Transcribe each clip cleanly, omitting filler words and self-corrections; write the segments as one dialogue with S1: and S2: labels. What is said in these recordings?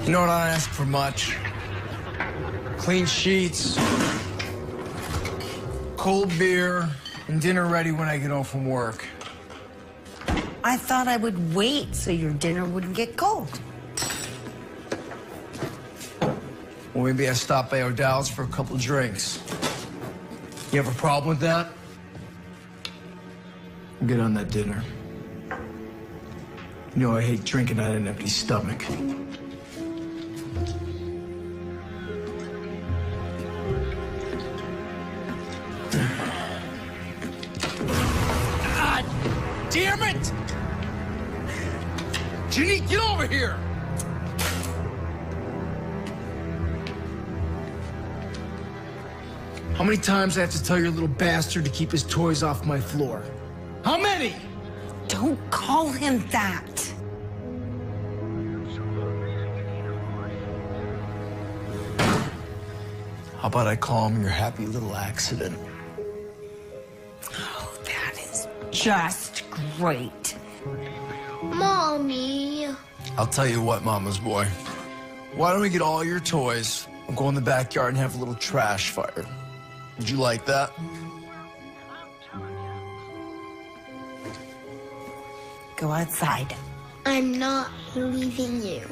S1: You know what, I don't ask for much. Clean sheets, cold beer, and dinner ready when I get home from work.
S2: I thought I would wait so your dinner wouldn't get cold.
S1: Well, maybe I stop by O'Dowd's for a couple drinks. You have a problem with that? Get on that dinner. You know I hate drinking on an empty stomach. God damn it! Ginny, get over here! How many times do I have to tell your little bastard to keep his toys off my floor? How many?
S2: Don't call him that.
S1: How about I call him your happy little accident?
S2: Oh, that is just great.
S3: Mommy.
S1: I'll tell you what, Mama's boy. Why don't we get all your toys and go in the backyard and have a little trash fire? Would you like that?
S2: Go outside.
S3: I'm not leaving you.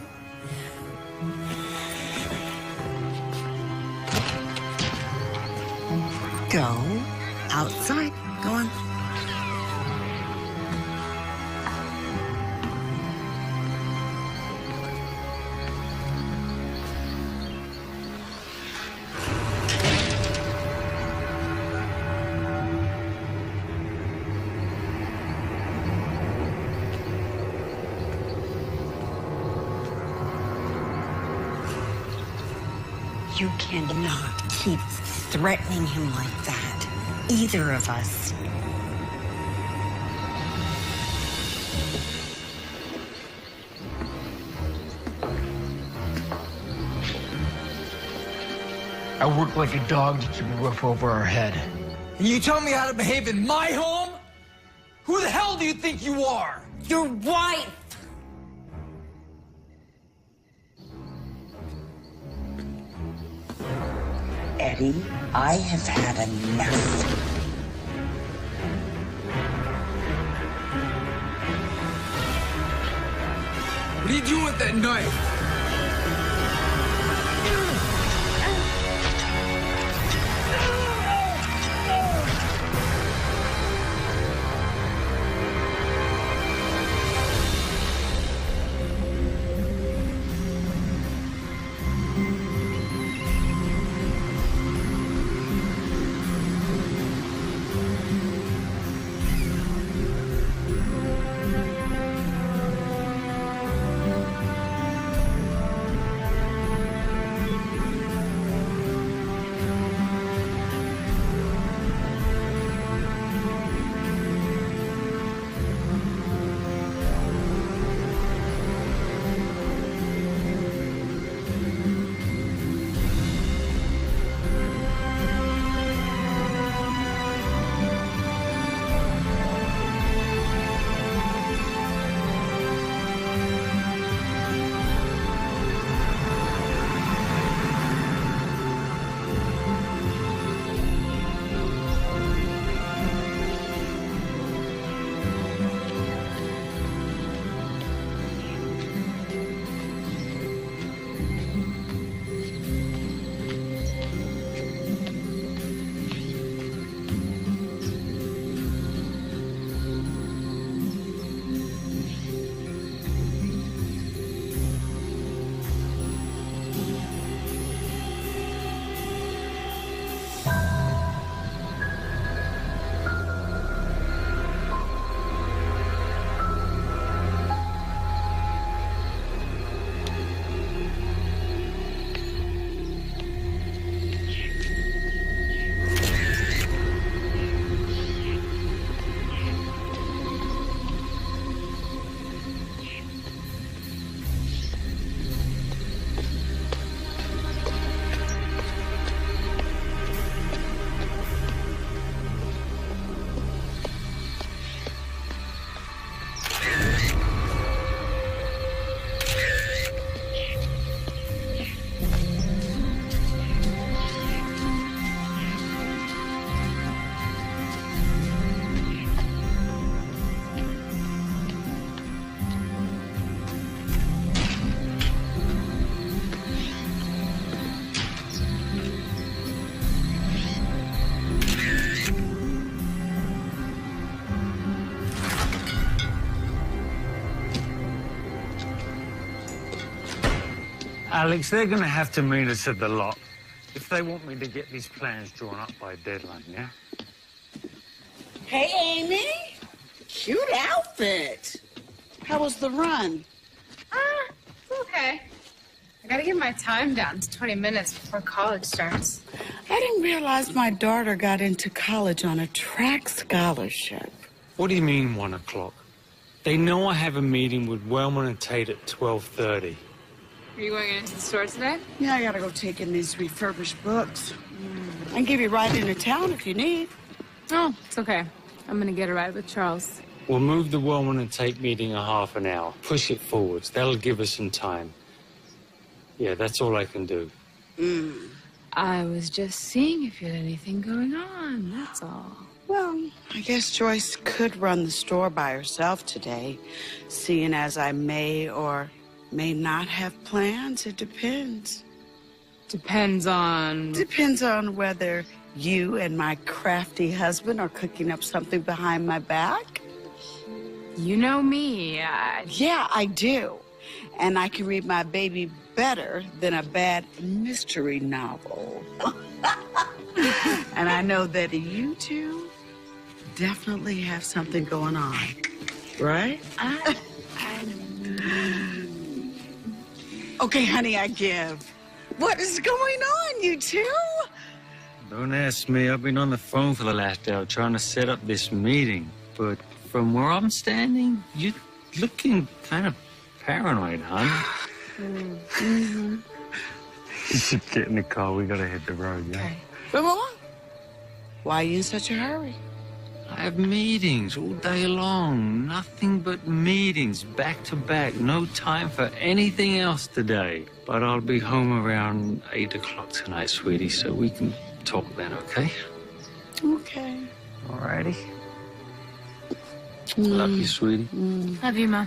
S2: Go outside. Go on. You cannot keep threatening him like that. Either of us.
S1: I work like a dog to keep a roof over our head. And you tell me how to behave in my home? Who the hell do you think you are?
S2: Your wife! Eddie, I have had enough.
S1: What are you doing with that knife?
S4: Alex, they're going to have to meet us at the lot if they want me to get these plans drawn up by a deadline, yeah?
S5: Hey, Amy. Cute outfit. How was the run?
S6: It's okay. I gotta get my time down to 20 minutes before college starts.
S5: I didn't realize my daughter got into college on a track scholarship.
S4: What do you mean, 1 o'clock? They know I have a meeting with Wellman and Tate at 12:30.
S6: Are you going into the store today?
S5: Yeah, I gotta go take in these refurbished books. I can give you a ride into town if you need.
S6: Oh, it's okay. I'm gonna get a ride with Charles.
S4: We'll move the Wellman and Tate meeting a half an hour. Push it forwards. That'll give us some time. Yeah, that's all I can do.
S6: I was just seeing if you had anything going on, that's all.
S5: Well, I guess Joyce could run the store by herself today, seeing as I may or may not have plans. It depends.
S6: Depends on...
S5: Depends on whether you and my crafty husband are cooking up something behind my back.
S6: You know me.
S5: Yeah, I do. And I can read my baby better than a bad mystery novel. And I know that you two definitely have something going on, right? Okay, honey, I give. What is going on, you two?
S4: Don't ask me. I've been on the phone for the last hour trying to set up this meeting. But from where I'm standing, you're looking kind of paranoid, hon. You should get in the car. We gotta hit the road, yeah?
S6: Okay.
S5: Come on. Why are you in such a hurry?
S4: I have meetings all day long. Nothing but meetings, back to back. No time for anything else today. But I'll be home around 8 o'clock tonight, sweetie, so we can talk then, okay?
S5: Okay.
S4: Alrighty. Love you, sweetie.
S6: Love you, Mom.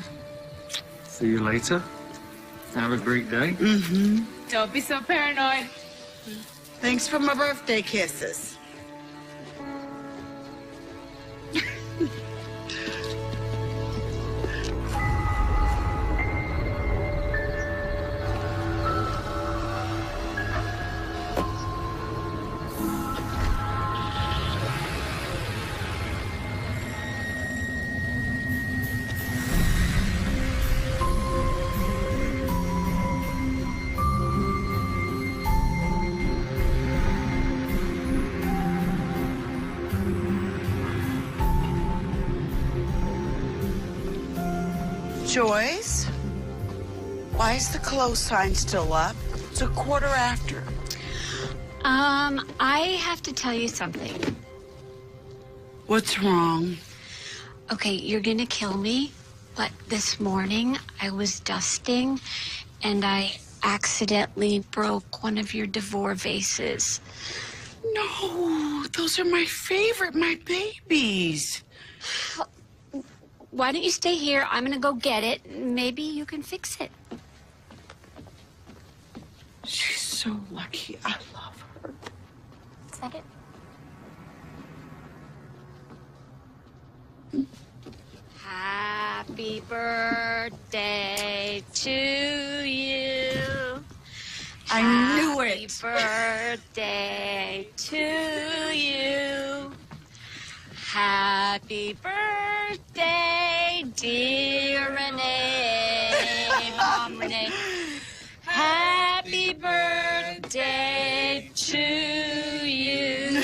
S4: See you later. Have a great day.
S6: Don't be so paranoid.
S5: Thanks for my birthday kisses. Joyce, why is the close sign still up? It's 1:15.
S2: I have to tell you something.
S5: What's wrong?
S2: Okay, you're gonna kill me, but this morning I was dusting and I accidentally broke one of your Devore vases.
S5: No, those are my favorite, my babies.
S2: Why don't you stay here? I'm gonna go get it. Maybe you can fix it.
S5: She's so lucky. I love her.
S2: Is that it? Happy birthday to you.
S5: I knew it.
S2: Happy birthday to you. Happy birthday, dear Renee. Mom, Renee. Happy birthday to you.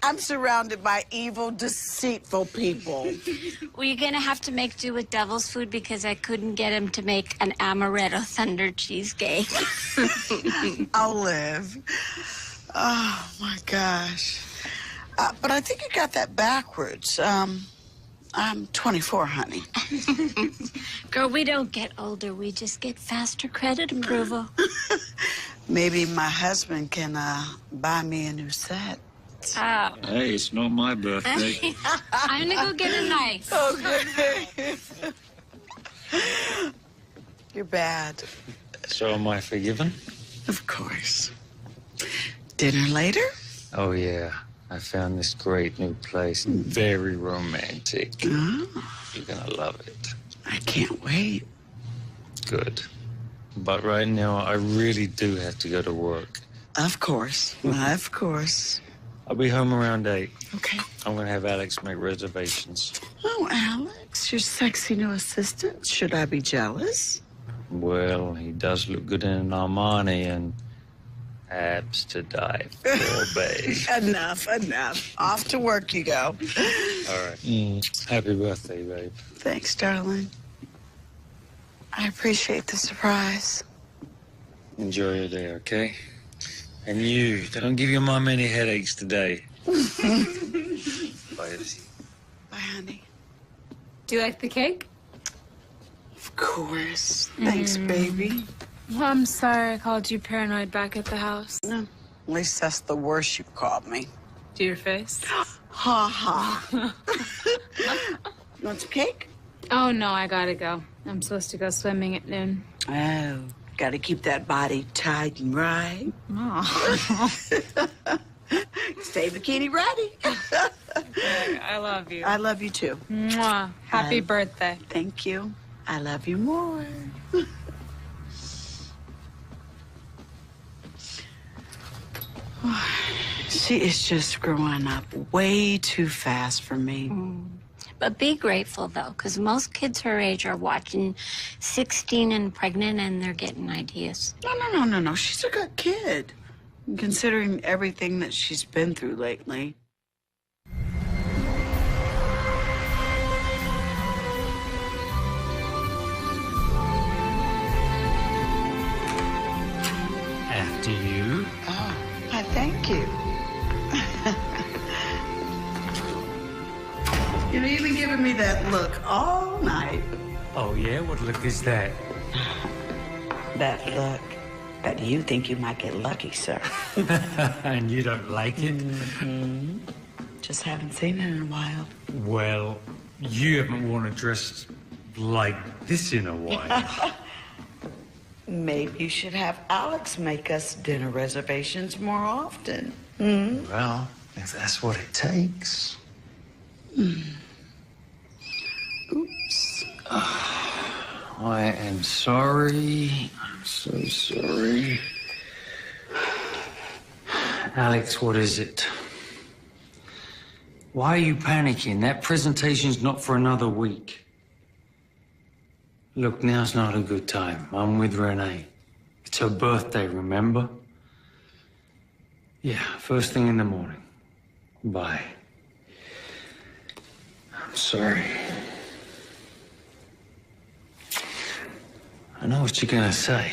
S5: I'm surrounded by evil, deceitful people.
S2: We're gonna have to make do with devil's food because I couldn't get him to make an amaretto thunder cheesecake.
S5: I'll live. Oh, my gosh. But I think you got that backwards. I'm 24, honey.
S2: Girl, we don't get older. We just get faster credit approval.
S5: Maybe my husband can buy me a new set.
S2: Oh.
S4: Hey, it's not my birthday.
S2: I'm gonna go get a knife.
S5: Okay. You're bad.
S4: So am I forgiven?
S5: Of course. Dinner later?
S4: Oh, yeah. I found this great new place. Very romantic.
S5: Oh,
S4: You're gonna love it.
S5: I can't wait.
S4: Good. But right now, I really do have to go to work.
S5: Of course. Of course.
S4: I'll be home around 8.
S5: Okay.
S4: I'm gonna have Alex make reservations.
S5: Oh, Alex, your sexy new assistant. Should I be jealous?
S4: Well, he does look good in an Armani and abs to die for, babe.
S5: Enough. Off to work you go.
S4: All right. Happy birthday, babe.
S5: Thanks, darling. I appreciate the surprise.
S4: Enjoy your day, okay? And you, don't give your mom any headaches today. Bye, Elsie.
S5: Bye, honey.
S6: Do you like the cake?
S5: Of course. Thanks, baby.
S6: Well, I'm sorry I called you paranoid back at the house.
S5: No, at least that's the worst you've called me.
S6: To your face?
S5: Ha ha. You want some cake?
S6: Oh, no, I gotta go. I'm supposed to go swimming at noon.
S5: Oh, gotta keep that body tight and right.
S6: Oh.
S5: Stay bikini ready.
S6: I love you.
S5: I love you too.
S6: Mwah. Happy birthday.
S5: Thank you. I love you more. She is just growing up way too fast for me.
S2: But be grateful, though, because most kids her age are watching 16 and Pregnant, and they're getting ideas.
S5: No. She's a good kid, considering everything that she's been through lately.
S4: After you.
S5: Oh, I thank you. You've even given me that look all night.
S4: Oh, yeah? What look is that?
S5: That look that you think you might get lucky, sir.
S4: And you don't like it?
S5: Just haven't seen it in a while.
S4: Well, you haven't worn a dress like this in a while.
S5: Maybe you should have Alex make us dinner reservations more often.
S4: Well, if that's what it takes.
S5: Oops.
S4: I am sorry. I'm so sorry. Alex, what is it? Why are you panicking? That presentation's not for another week. Look, now's not a good time. I'm with Renee. It's her birthday, remember? Yeah, first thing in the morning. Bye. I'm sorry. I know what you're gonna say.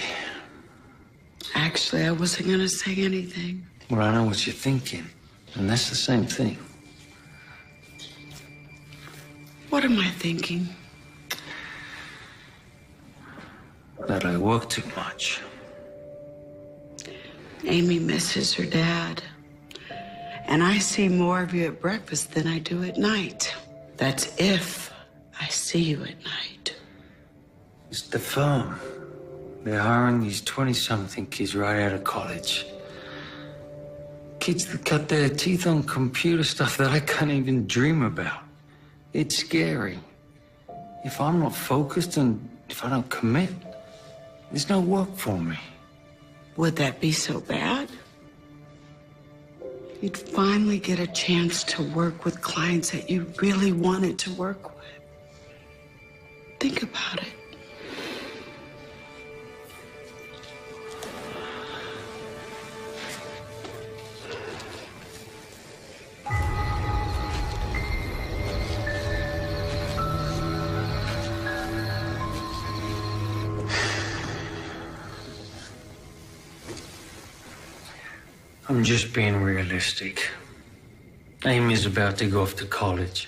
S5: Actually, I wasn't gonna say anything.
S4: Well, I know what you're thinking, and that's the same thing.
S5: What am I thinking?
S4: That I work too much.
S5: Amy misses her dad. And I see more of you at breakfast than I do at night. That's if I see you at night.
S4: It's the firm. They're hiring these 20-something kids right out of college. Kids that cut their teeth on computer stuff that I can't even dream about. It's scary. If I'm not focused and if I don't commit, there's no work for me.
S5: Would that be so bad? You'd finally get a chance to work with clients that you really wanted to work with. Think about it.
S4: I'm just being realistic. Amy's about to go off to college.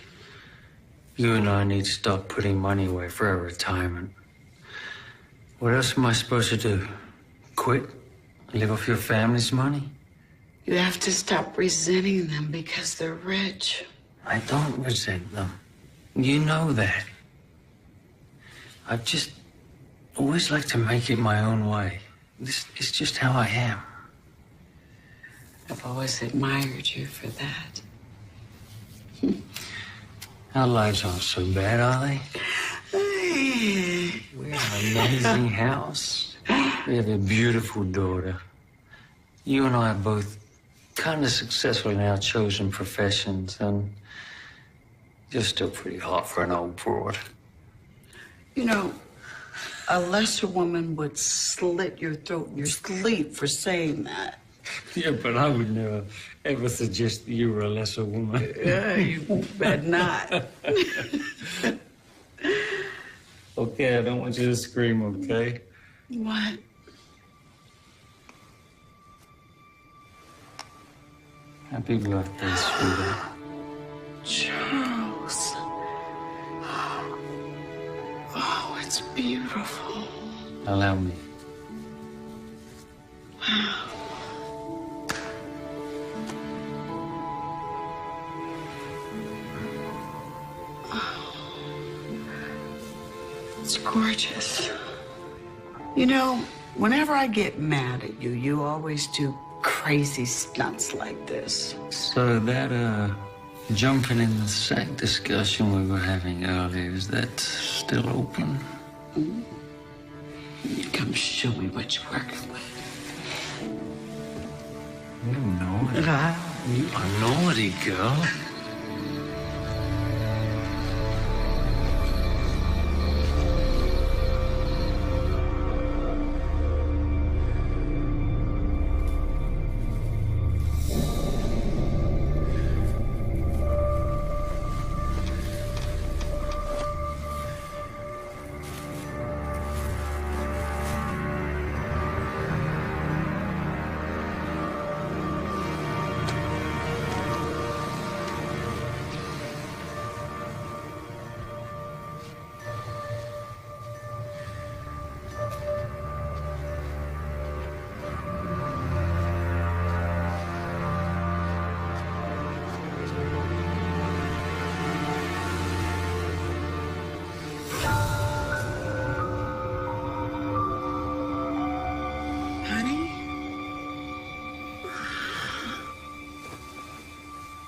S4: You and I need to start putting money away for our retirement. What else am I supposed to do? Quit? Live off your family's money?
S5: You have to stop resenting them because they're rich.
S4: I don't resent them. You know that. I've just always liked to make it my own way. This is just how I am.
S5: I've always admired you for that.
S4: Our lives aren't so bad, are they? We have an amazing house. We have a beautiful daughter. You and I are both kind of successful in our chosen professions, and you're still pretty hot for an old broad.
S5: You know, a lesser woman would slit your throat in your sleep for saying that.
S4: Yeah, but I would never, ever suggest that you were a lesser woman.
S5: You bet not.
S4: Okay, I don't want you to scream, okay?
S5: What?
S4: Happy birthday, sweetheart.
S5: Charles. Oh, it's beautiful.
S4: Allow me.
S5: Wow. It's gorgeous. You know, whenever I get mad at you, you always do crazy stunts like this.
S4: So that, jumping in the sack discussion we were having earlier, is that still open?
S5: Come show me what you're working with.
S4: You naughty. You are naughty, girl.
S5: Honey?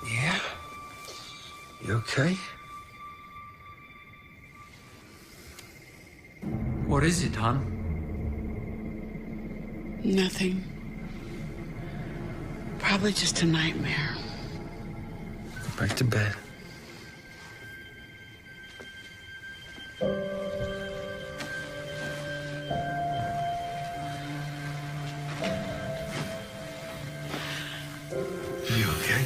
S1: Yeah? You okay? What is it, hon?
S5: Nothing. Probably just a nightmare.
S1: Go back to bed. You okay?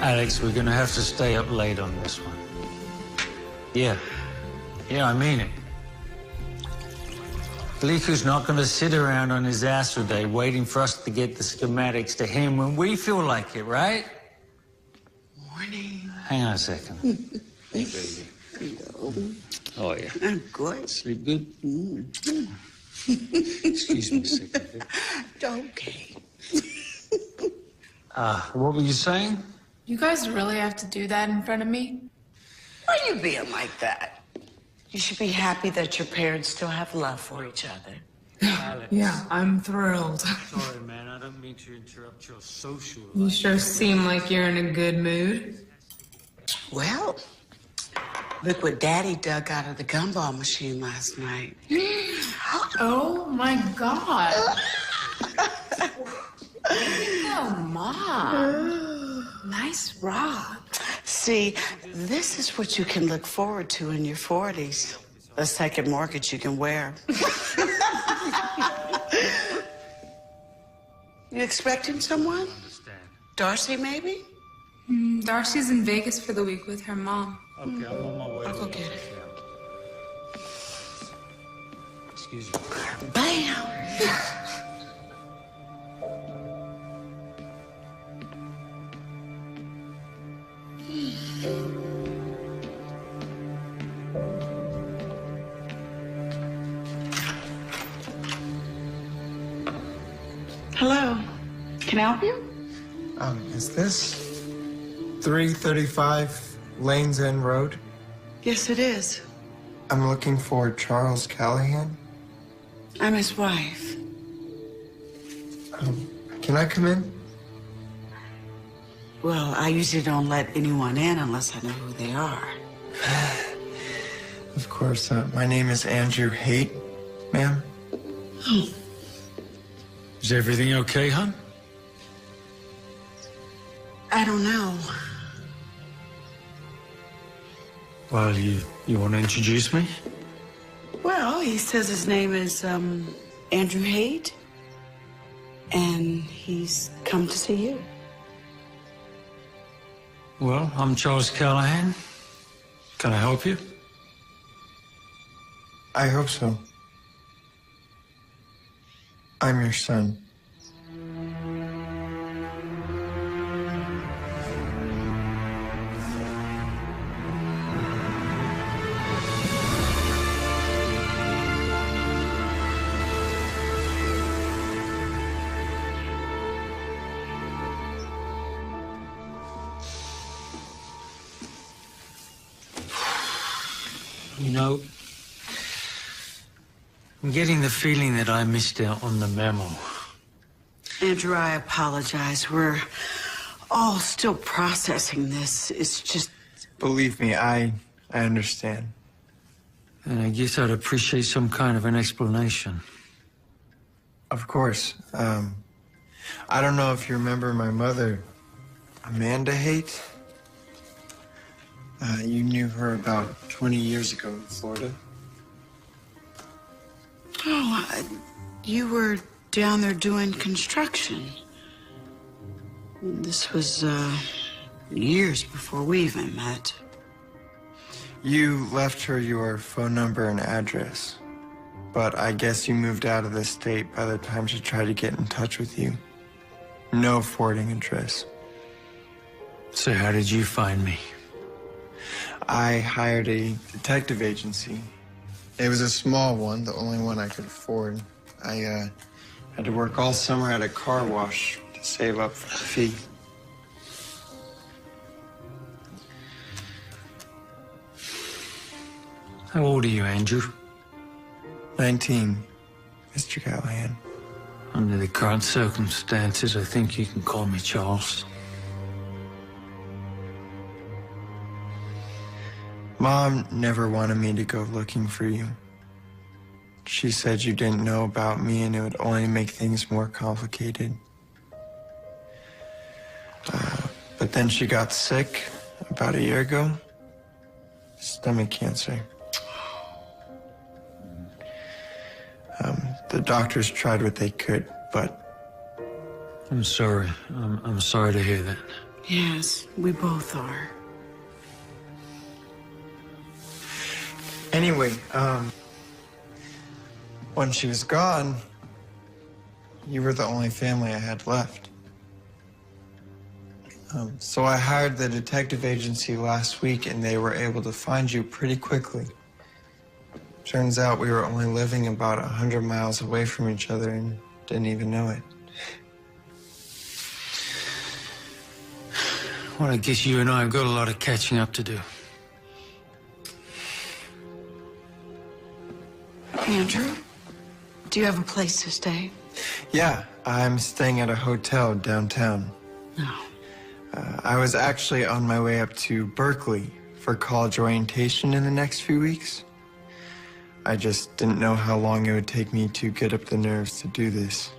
S4: Alex, we're gonna have to stay up late on this one. Yeah, I mean it. Bliku's not gonna sit around on his ass all day waiting for us to get the schematics to him when we feel like it, right?
S5: Morning.
S4: Hang on a second. Hey, baby.
S5: Hello.
S4: Oh, yeah.
S5: I'm good.
S4: Sleep good? Excuse me a second.
S5: Okay.
S4: What were you saying?
S6: You guys really have to do that in front of me?
S5: Why are you being like that? You should be happy that your parents still have love for each other.
S4: Alex.
S6: Yeah, I'm thrilled.
S4: Sorry, man. I don't mean to interrupt your social life.
S6: You sure seem like you're in a good mood.
S5: Well, look what Daddy dug out of the gumball machine last night.
S6: Oh my God. Oh, Mom. Nice rock.
S5: See, this is what you can look forward to in your 40s. A second mortgage you can wear. You expecting someone? Darcy, maybe?
S6: Darcy's in Vegas for the week with her mom.
S4: Okay, I'm on my way.
S5: I'll go get it.
S4: Excuse me.
S5: Bam! Hello. Can I help you?
S7: Is this 335 Lanes End Road?
S5: Yes, it is.
S7: I'm looking for Charles Callahan.
S5: I'm his wife.
S7: Can I come in?
S5: Well, I usually don't let anyone in unless I know who they are.
S7: Of course. My name is Andrew Haight, ma'am.
S4: Is everything okay, hon?
S5: I don't know.
S4: Well, you want to introduce me?
S5: Well, he says his name is Andrew Haight, and he's come to see you.
S4: Well, I'm Charles Callahan. Can I help you?
S7: I hope so. I'm your son.
S4: You know, I'm getting the feeling that I missed out on the memo.
S5: Andrew, I apologize. We're all still processing this. It's just...
S7: Believe me, I understand.
S4: And I guess I'd appreciate some kind of an explanation.
S7: Of course. I don't know if you remember my mother, Amanda Haight. You knew her about 20 years ago in Florida.
S5: Oh, you were down there doing construction. This was years before we even met.
S7: You left her your phone number and address, but I guess you moved out of the state by the time she tried to get in touch with you. No forwarding address.
S4: So how did you find me?
S7: I hired a detective agency. It was a small one, the only one I could afford. I had to work all summer at a car wash to save up for the fee.
S4: How old are you, Andrew?
S7: 19, Mr. Callahan.
S4: Under the current circumstances, I think you can call me Charles.
S7: Mom never wanted me to go looking for you. She said you didn't know about me and it would only make things more complicated. But then she got sick about a year ago. Stomach cancer. The doctors tried what they could, but...
S4: I'm sorry. I'm sorry to hear that.
S5: Yes, we both are.
S7: Anyway, when she was gone, you were the only family I had left. So I hired the detective agency last week, and they were able to find you pretty quickly. Turns out we were only living about 100 miles away from each other and didn't even know it.
S4: Well, I guess you and I have got a lot of catching up to do.
S5: Andrew, do you have a place to stay?
S7: Yeah, I'm staying at a hotel downtown.
S5: No.
S7: I was actually on my way up to Berkeley for college orientation in the next few weeks. I just didn't know how long it would take me to get up the nerves to do this.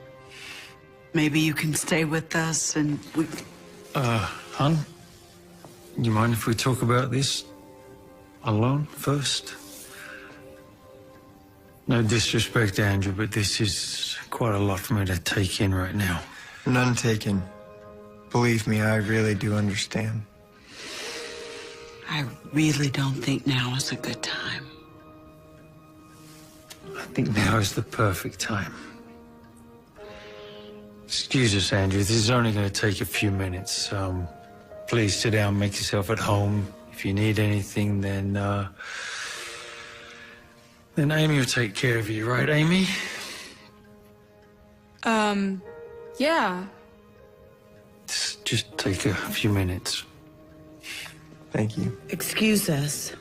S5: Maybe you can stay with us and we...
S4: Hun, you mind if we talk about this alone first? No disrespect, Andrew, but this is quite a lot for me to take in right now.
S7: None taken. Believe me, I really do understand.
S5: I really don't think now is a good time.
S4: I think now is the perfect time. Excuse us, Andrew. This is only going to take a few minutes. Please sit down, make yourself at home. If you need anything, then Amy will take care of you, right, Amy?
S6: Yeah.
S4: Just take a few minutes.
S7: Thank you.
S5: Excuse us.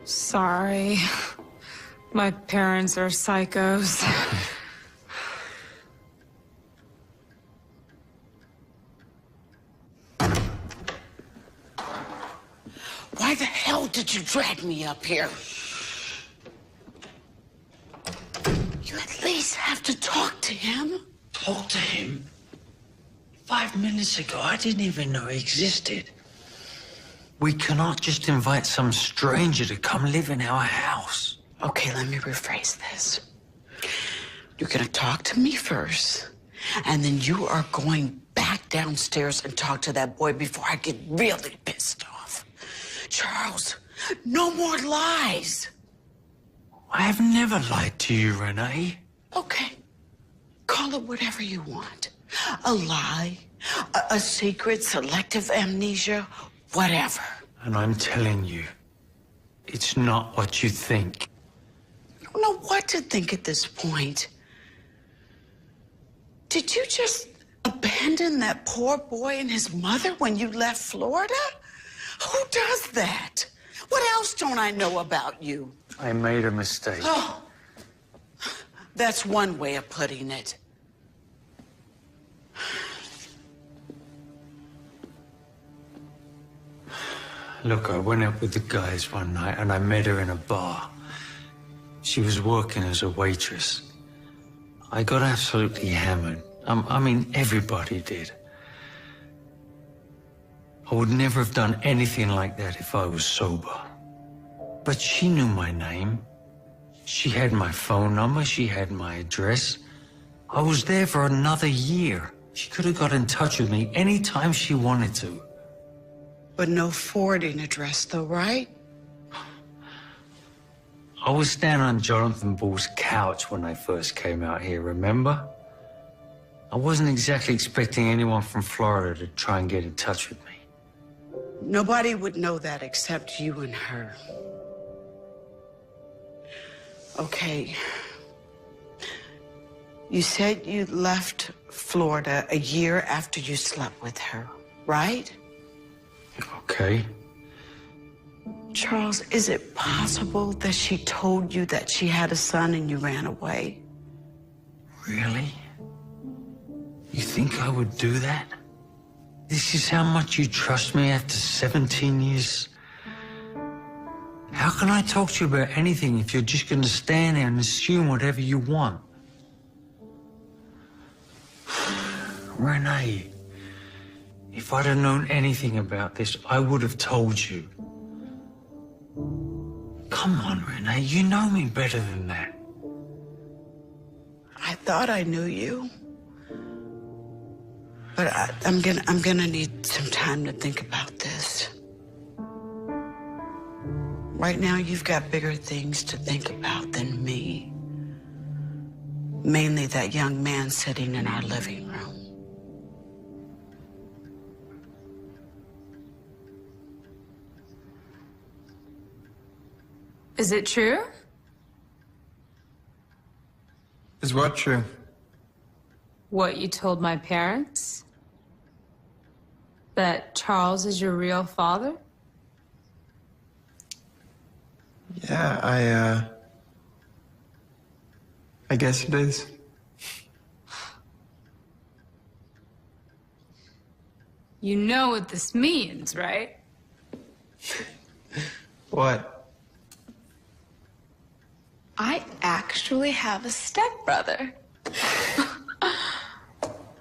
S6: Sorry. My parents are psychos.
S5: Why the hell did you drag me up here? You at least have to talk to him.
S4: Talk to him? 5 minutes ago, I didn't even know he existed. We cannot just invite some stranger to come live in our house.
S5: Okay, let me rephrase this. You're gonna talk to me first, and then you are going back downstairs and talk to that boy before I get really pissed off. Charles, no more lies.
S4: I have never lied to you, Renee.
S5: Okay, call it whatever you want. A lie, a secret, selective amnesia, whatever.
S4: And I'm telling you, it's not what you think.
S5: I don't know what to think at this point. Did you just abandon that poor boy and his mother when you left Florida? Who does that? What else don't I know about you?
S4: I made a mistake.
S5: Oh, that's one way of putting it.
S4: Look, I went out with the guys one night and I met her in a bar. She was working as a waitress. I got absolutely hammered. I mean, everybody did. I would never have done anything like that if I was sober. But she knew my name. She had my phone number. She had my address. I was there for another year. She could have got in touch with me anytime she wanted to.
S5: But no forwarding address, though, right?
S4: I was standing on Jonathan Bull's couch when I first came out here, remember? I wasn't exactly expecting anyone from Florida to try and get in touch with me.
S5: Nobody would know that except you and her. Okay. You said you left Florida a year after you slept with her, right?
S4: Okay.
S5: Charles, is it possible that she told you that she had a son and you ran away?
S4: Really? You think I would do that? This is how much you trust me after 17 years? How can I talk to you about anything if you're just going to stand there and assume whatever you want? Renee, if I'd have known anything about this, I would have told you. Come on, Renee, you know me better than that.
S5: I thought I knew you. But I'm gonna need some time to think about this. Right now, you've got bigger things to think about than me. Mainly that young man sitting in our living room.
S6: Is it true?
S7: Is what true?
S6: What you told my parents? That Charles is your real father?
S7: Yeah, I guess it is.
S6: You know what this means, right?
S7: What?
S6: I actually have a stepbrother.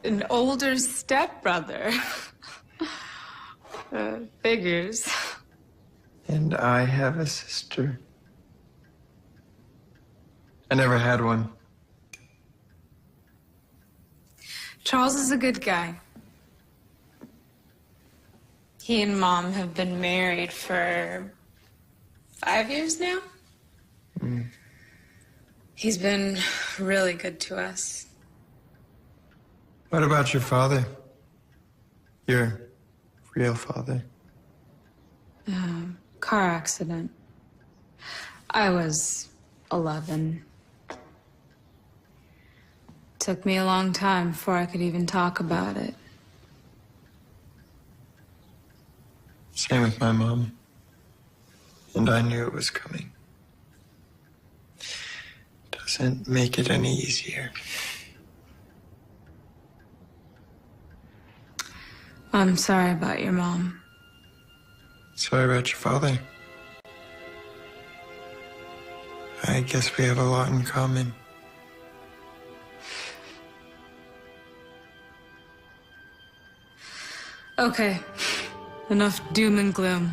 S6: An older stepbrother. Figures.
S7: And I have a sister. I never had one.
S6: Charles is a good guy. He and Mom have been married for 5 years now. He's been really good to us.
S7: What about your father? Your real father?
S6: Car accident. I was 11. Took me a long time before I could even talk about it.
S7: Same with my mom. And I knew it was coming. Doesn't make it any easier.
S6: I'm sorry about your mom.
S7: Sorry about your father. I guess we have a lot in common.
S6: Okay, enough doom and gloom.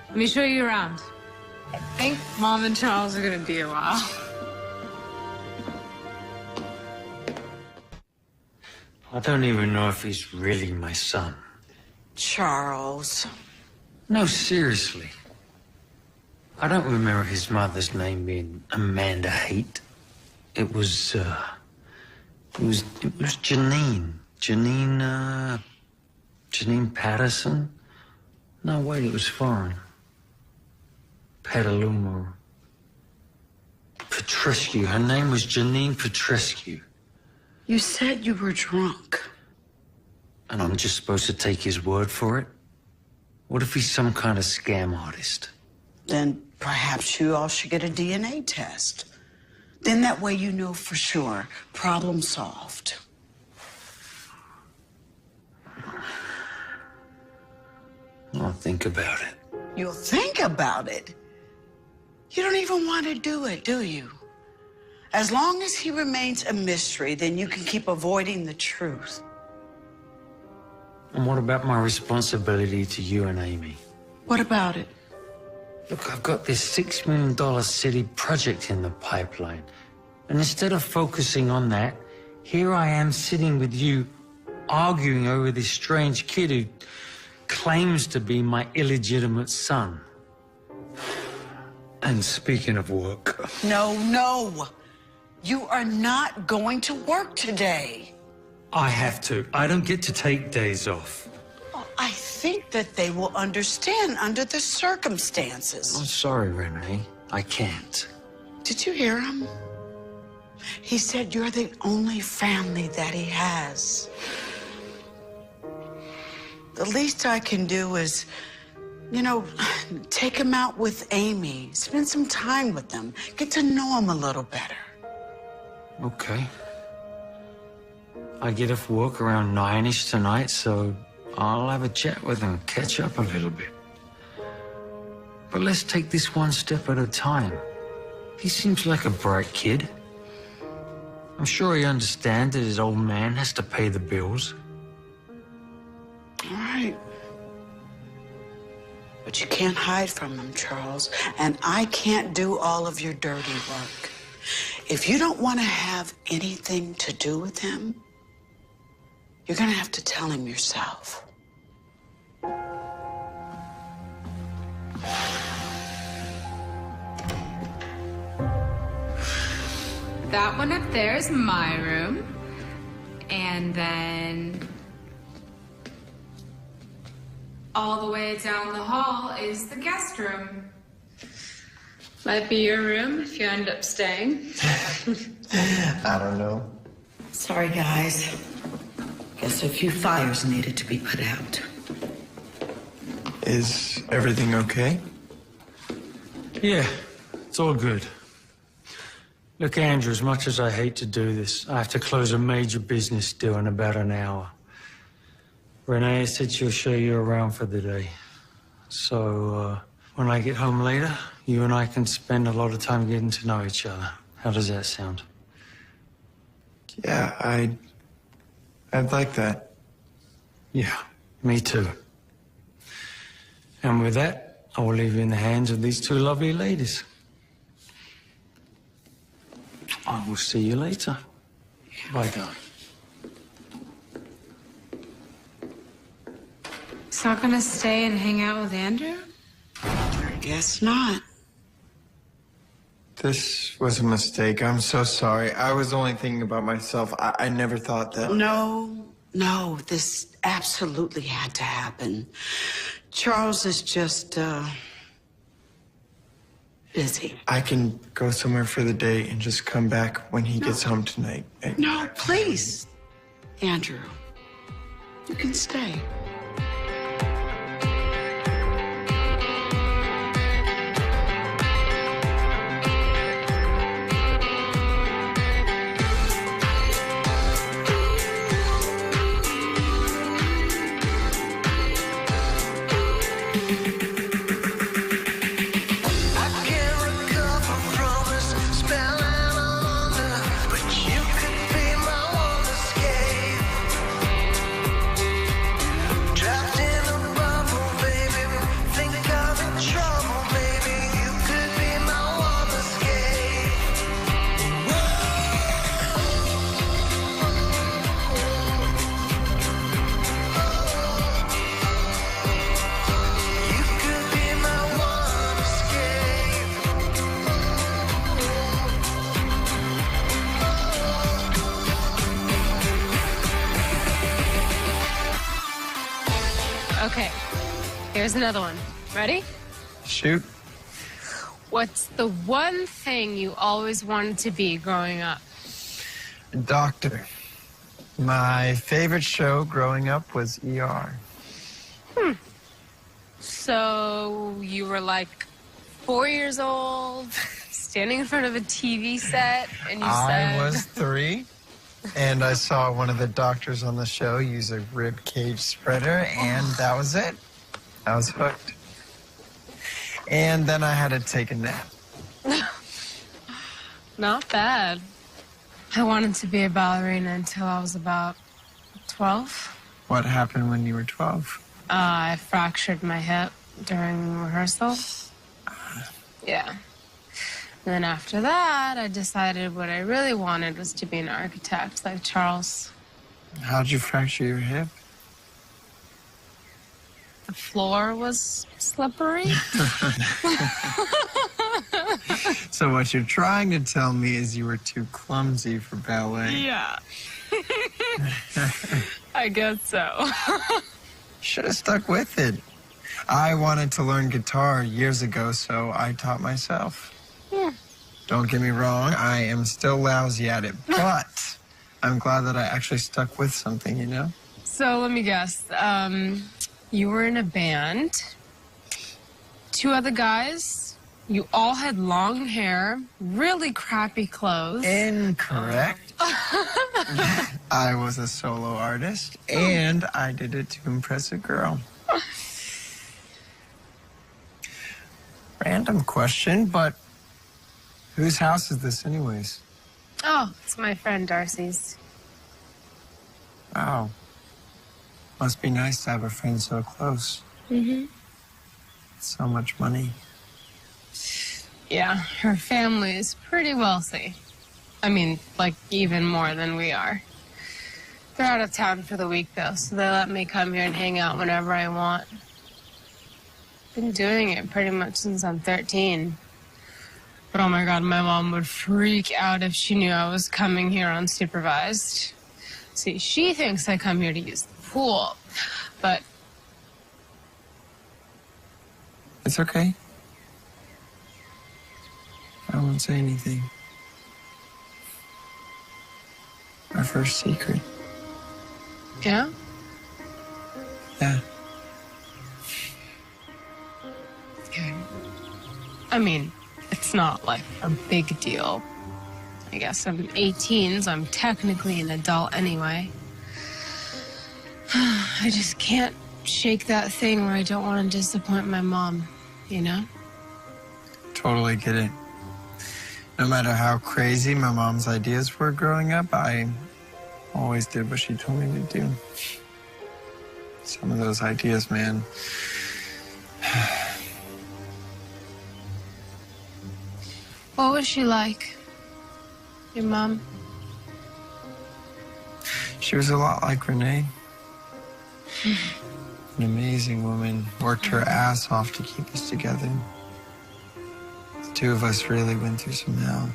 S6: Let me show you around. I think Mom and Charles are gonna be a while.
S4: I don't even know if he's really my son.
S5: Charles.
S4: No, seriously. I don't remember his mother's name being Amanda Haight. It was Janine. Janine Patterson? No, wait, it was foreign. Petaluma. Petrescu. Her name was Janine Petrescu.
S5: You said you were drunk.
S4: And I'm just supposed to take his word for it? What if he's some kind of scam artist?
S5: Then perhaps you all should get a DNA test. Then that way you know for sure. Problem solved.
S4: I'll think about it.
S5: You'll think about it. You don't even want to do it, do you? As long as he remains a mystery, then you can keep avoiding the truth.
S4: And what about my responsibility to you and Amy?
S5: What about it?
S4: Look, I've got this $6 million city project in the pipeline. And instead of focusing on that, here I am sitting with you, arguing over this strange kid who claims to be my illegitimate son. And speaking of work...
S5: No. You are not going to work today.
S4: I have to. I don't get to take days off.
S5: Well, I think that they will understand under the circumstances.
S4: I'm sorry, Renee. I can't.
S5: Did you hear him? He said you're the only family that he has. The least I can do is, take him out with Amy. Spend some time with them. Get to know him a little better.
S4: Okay. I get off work around 9-ish tonight, so I'll have a chat with him, catch up a little bit. But let's take this one step at a time. He seems like a bright kid. I'm sure he understands that his old man has to pay the bills.
S5: All right. But you can't hide from him, Charles. And I can't do all of your dirty work. If you don't want to have anything to do with him, you're going to have to tell him yourself.
S6: That one up there is my room. And then all the way down the hall is the guest room. Might be your room if you end up staying.
S7: I don't know.
S5: Sorry, guys. Guess a few fires needed to be put out.
S7: Is everything okay?
S4: Yeah, it's all good. Look, Andrew, as much as I hate to do this, I have to close a major business deal in about an hour. Renee said she'll show you around for the day. So, when I get home later, you and I can spend a lot of time getting to know each other. How does that sound?
S7: Yeah, I'd like that.
S4: Yeah, me too. And with that, I will leave you in the hands of these two lovely ladies. I will see you later. Bye, darling.
S6: He's not gonna stay and hang out with Andrew?
S5: I guess not.
S7: This was a mistake. I'm so sorry. I was only thinking about myself. I never thought that.
S5: No, this absolutely had to happen. Charles is just, busy.
S7: I can go somewhere for the day and just come back when he gets home tonight.
S5: No, please. Andrew, you can stay.
S6: Okay, here's another one. Ready?
S7: Shoot.
S6: What's the one thing you always wanted to be growing up?
S7: Doctor. My favorite show growing up was ER.
S6: So you were like 4 years old, standing in front of a TV set, and you said...
S7: I was 3, and I saw one of the doctors on the show use a rib cage spreader, and that was it. I was hooked. And then I had to take a nap.
S6: Not bad. I wanted to be a ballerina until I was about 12.
S7: What happened when you were 12?
S6: I fractured my hip during rehearsal. Yeah. And then after that, I decided what I really wanted was to be an architect like Charles.
S7: How'd you fracture your hip?
S6: The floor was slippery.
S7: So what you're trying to tell me is you were too clumsy for ballet.
S6: Yeah. I guess so.
S7: Should have stuck with it. I wanted to learn guitar years ago, so I taught myself. Don't get me wrong, I am still lousy at it, but I'm glad that I actually stuck with something, you know?
S6: So let me guess. You were in a band. 2 other guys. You all had long hair, really crappy clothes.
S7: Incorrect. I was a solo artist, and I did it to impress a girl. Random question, but whose house is this anyways?
S6: Oh, it's my friend Darcy's.
S7: Wow. Must be nice to have a friend so close.
S6: Mm-hmm.
S7: So much money.
S6: Yeah, her family is pretty wealthy. I mean, like, even more than we are. They're out of town for the week, though, so they let me come here and hang out whenever I want. Been doing it pretty much since I'm 13. But oh my God, my mom would freak out if she knew I was coming here unsupervised. See, she thinks I come here to use the pool, but...
S7: It's okay. I won't say anything. Our first secret.
S6: Yeah?
S7: Yeah.
S6: Okay. I mean, it's not like a big deal. I guess I'm 18, so I'm technically an adult anyway. I just can't shake that thing where I don't want to disappoint my mom, you know?
S7: Totally get it. No matter how crazy my mom's ideas were growing up, I always did what she told me to do. Some of those ideas, man.
S6: What was she like? Your mom?
S7: She was a lot like Renee. An amazing woman. Worked her ass off to keep us together. The two of us really went through some hell.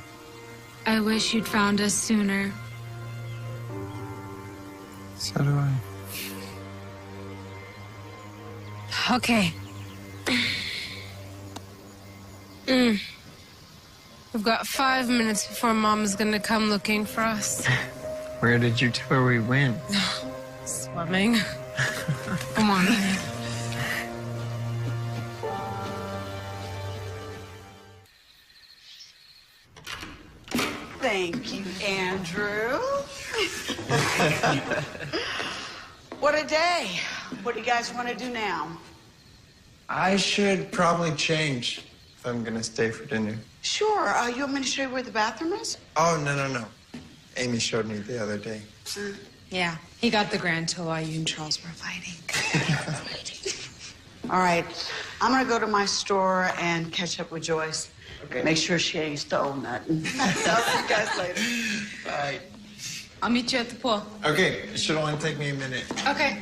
S8: I wish you'd found us sooner.
S7: So do I.
S6: Okay. We've got 5 minutes before Mom's gonna come looking for us.
S7: Where did you tell her we went?
S6: Swimming. Come on.
S5: Thank you, Andrew. What a day. What do you guys want to do now?
S7: I should probably change if I'm gonna stay for dinner.
S5: Sure. You want me to show you where the bathroom is?
S7: Oh, no. Amy showed me the other day.
S8: Yeah, he got the grand tour while you and Charles were fighting.
S5: All right. I'm going to go to my store and catch up with Joyce.
S7: Okay.
S5: Make sure she ain't stole nothing. I'll see you guys later.
S7: Bye.
S8: I'll meet you at the pool.
S7: Okay, it should only take me a minute.
S8: Okay.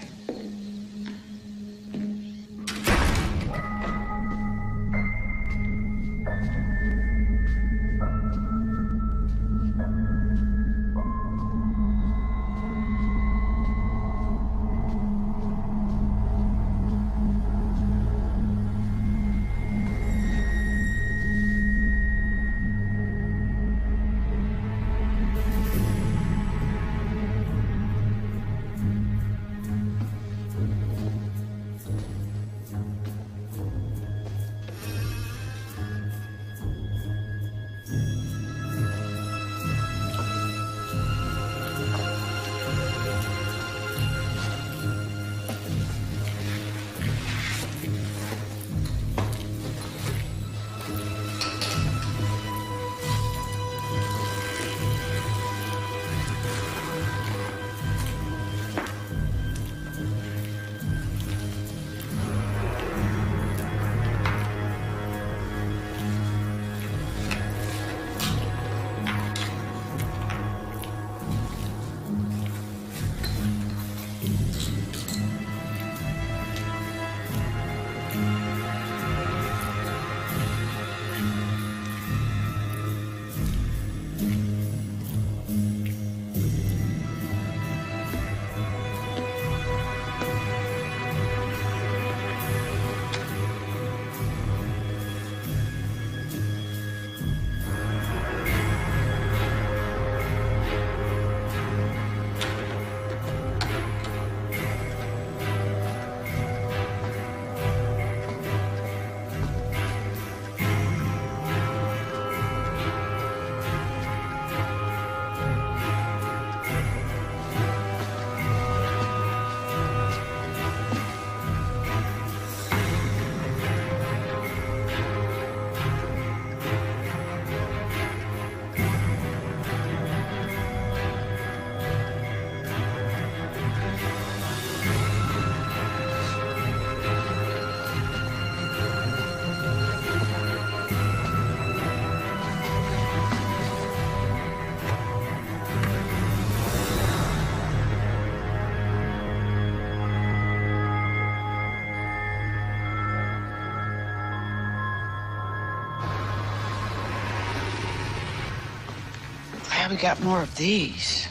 S5: glad we got more of these.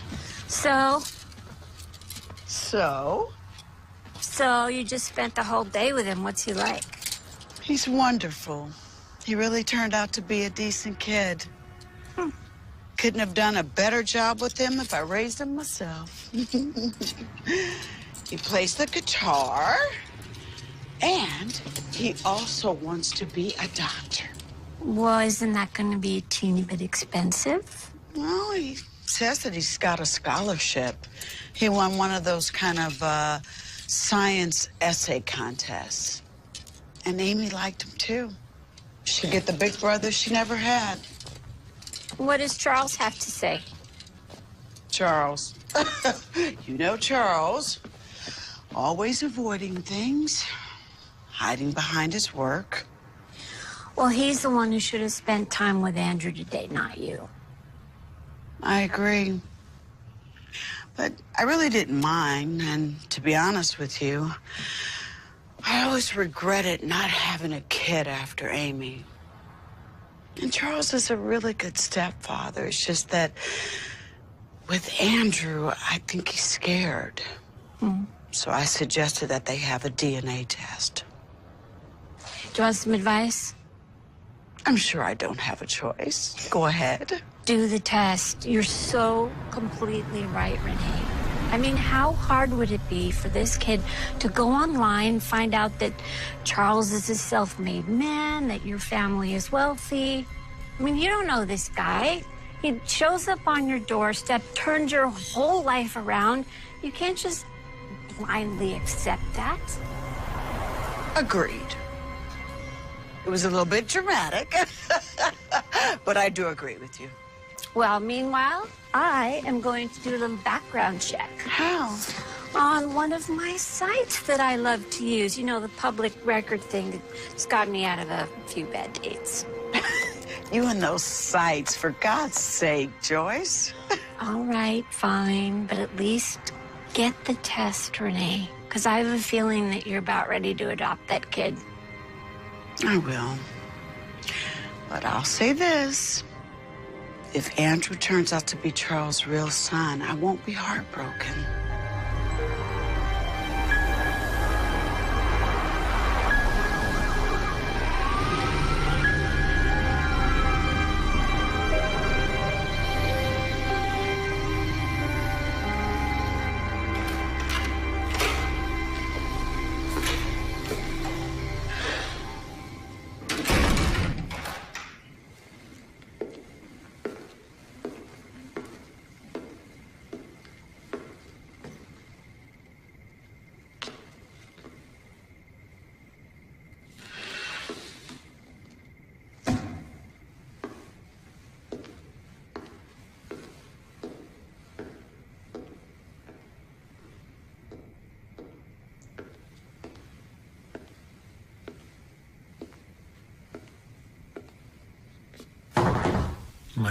S2: So
S5: So,
S2: you just spent the whole day with him. What's he like?
S5: he's wonderful. He really turned out to be a decent kid. Couldn't have done a better job with him if I raised him myself. He plays the guitar, and he also wants to be a doctor.
S2: Well, isn't that going to be a teeny bit expensive?
S5: Well, he says that he's got a scholarship. He won one of those kind of science essay contests. And Amy liked him, too. She'd get the big brother she never had.
S2: What does Charles have to say?
S5: Charles. You know Charles. Always avoiding things, hiding behind his work.
S2: Well, he's the one who should have spent time with Andrew today, not you.
S5: I agree. But I really didn't mind, and to be honest with you, I always regretted not having a kid after Amy. And Charles is a really good stepfather. It's just that with Andrew, I think he's scared. So I suggested that they have a DNA test.
S2: Do you want some advice?
S5: I'm sure I don't have a choice. Go ahead.
S2: Do the test. You're so completely right, Renee. I mean, how hard would it be for this kid to go online, find out that Charles is a self-made man, that your family is wealthy? I mean, you don't know this guy. He shows up on your doorstep, turns your whole life around. You can't just blindly accept that.
S5: Agreed. It was a little bit dramatic, but I do agree with you.
S2: Well, meanwhile, I am going to do a little background check.
S5: How?
S2: On one of my sites that I love to use. You know, the public record thing that's got me out of a few bad dates.
S5: You and those sites, for God's sake, Joyce.
S2: All right, fine, but at least get the test, Renee, because I have a feeling that you're about ready to adopt that kid.
S5: I will. But I'll say this. If Andrew turns out to be Charles' real son, I won't be heartbroken.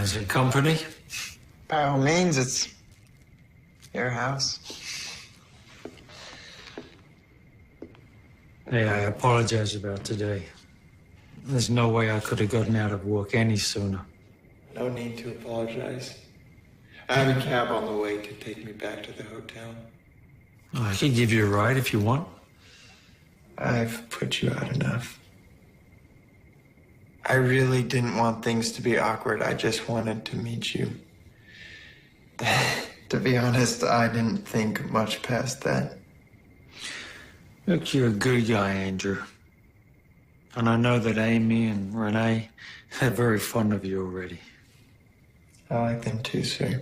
S4: Is it company?
S7: By all means, it's your house.
S4: Hey, I apologize about today. There's no way I could have gotten out of work any sooner.
S7: No need to apologize. I have a cab on the way to take me back to the hotel.
S4: I can give you a ride if you want.
S7: I've put you out enough. I really didn't want things to be awkward. I just wanted to meet you. To be honest, I didn't think much past that.
S4: Look, you're a good guy, Andrew. And I know that Amy and Renee, they're very fond of you already.
S7: I like them too, sir.